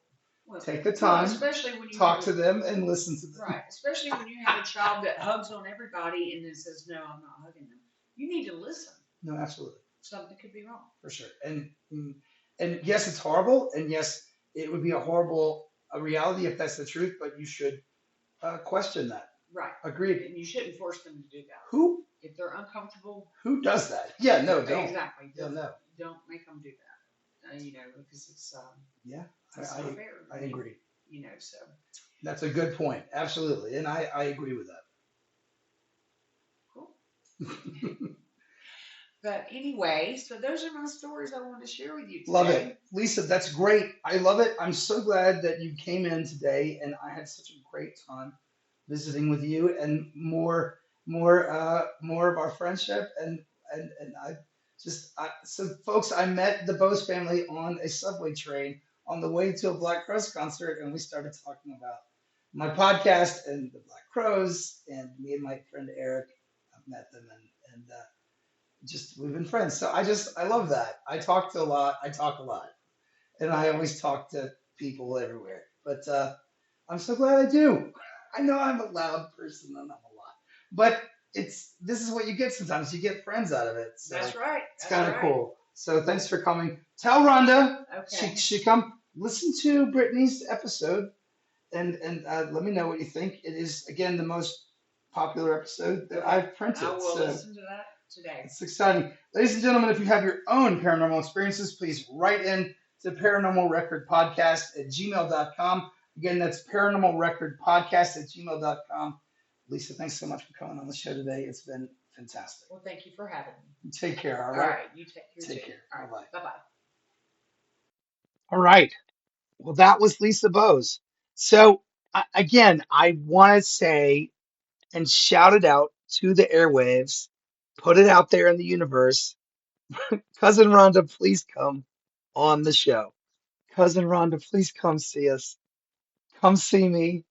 take the Well, time, especially when you talk have to them, and listen to them. right, especially when you have a child that hugs on everybody and then says, "No, I'm not hugging them." You need to listen. No, absolutely, Something could be wrong. for sure. And yes, it's horrible, and yes, it would be a horrible a reality if that's the truth, but you should question that. Right. Agreed. And you shouldn't force them to do that. Who If they're uncomfortable, who does that? Yeah, no, don't. exactly. Yeah, no. Don't make them do that. Because Yeah, it's I not fair. I agree. So That's a good point. Absolutely, and I agree with cool. that. But anyway, so those are my stories I wanted to share with you Love today. it. Lisa, that's great. I love it. I'm so glad that you came in today and I had such a great time visiting with you and more of our friendship and I so folks, I met the Bose family on a subway train on the way to a Black Crowes concert and we started talking about my podcast and the Black Crowes and me and my friend Eric met them and just we've been friends. So I love that. I talk to a lot. I talk a lot, and I always talk to people everywhere. But I'm so glad I do. I know I'm a loud person and I'm a lot, but it's this is what you get sometimes. You get friends out of it. So That's right. it's That's kind of right. cool. So thanks for coming. Tell Rhonda Okay. she come listen to Brittany's episode and let me know what you think. It is again the most popular episode that I've printed. I will So listen to that today. it's exciting. Ladies and gentlemen, if you have your own paranormal experiences, please write in to Paranormal Record Podcast at gmail.com. Again, that's Paranormal Record Podcast at gmail.com. Lisa, thanks so much for coming on the show today. It's been fantastic. Well, thank you for having me. Take care, all All right? right. You take care. Take too. care. All right. Bye-bye. Bye bye. All right. Well, that was Lisa Bose. So, again, I want to say and shout it out to the airwaves, put it out there in the universe. Cousin Rhonda, please come on the show. Cousin Rhonda, please come see us. Come see me.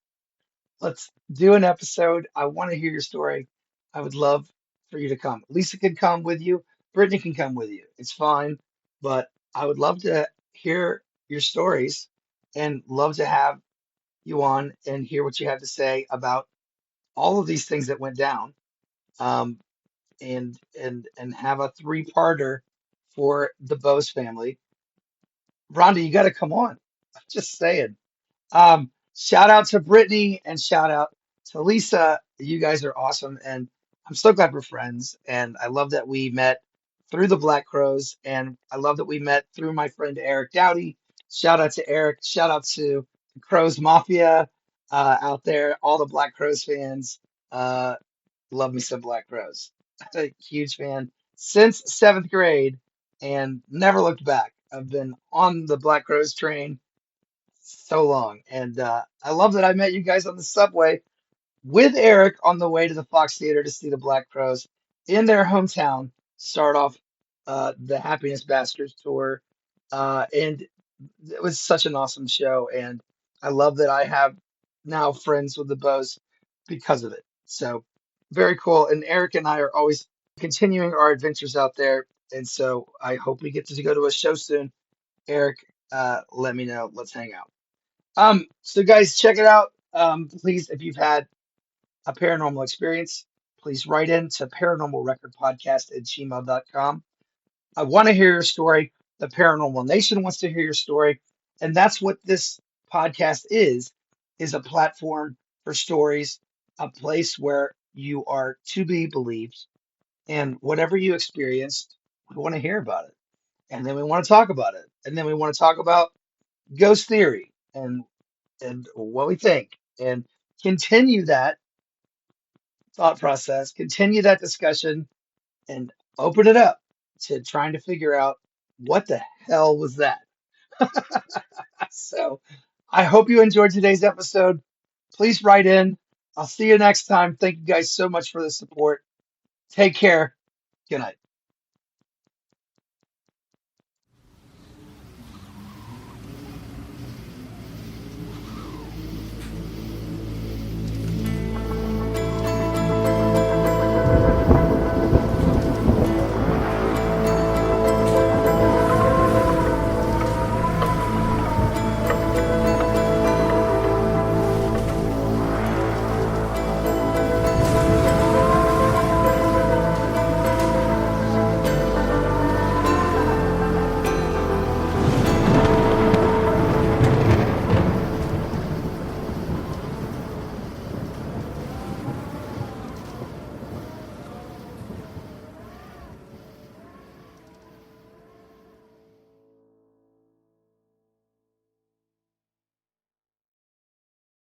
Let's do an episode. I want to hear your story. I would love for you to come. Lisa can come with you. Brittany can come with you. It's fine. But I would love to hear your stories and love to have you on and hear what you have to say about all of these things that went down. Um, and have a three-parter for the Bose family. Rhonda, you got to come on. I'm just saying. Shout out to Brittany and shout out to Lisa. You guys are awesome. And I'm so glad we're friends. And I love that we met through the Black Crowes. And I love that we met through my friend Eric Dowdy. Shout out to Eric. Shout out to the Crows Mafia out there, all the Black Crowes fans. Love me some Black Crowes. A huge fan since seventh grade and never looked back. I've been on the Black Crowes train so long. And I love that I met you guys on the subway with Eric on the way to the Fox Theater to see the Black Crowes in their hometown start off the Happiness Bastards tour. And it was such an awesome show. And I love that I have now friends with the Bows because of it. So very cool. And Eric and I are always continuing our adventures out there. And so I hope we get to go to a show soon. Eric, let me know. Let's hang out. So guys, check it out. Please, if you've had a paranormal experience, please write in to paranormalrecordpodcast at gmail.com. I want to hear your story. The Paranormal Nation wants to hear your story. And that's what this podcast is a platform for stories, a place where you are to be believed. And whatever you experienced, we want to hear about it. And then we want to talk about it. And then we want to talk about ghost theory and what we think and continue that thought process, continue that discussion and open it up to trying to figure out what the hell was that. So I hope you enjoyed today's episode. Please write in. I'll see you next time. Thank you guys so much for the support. Take care. Good night.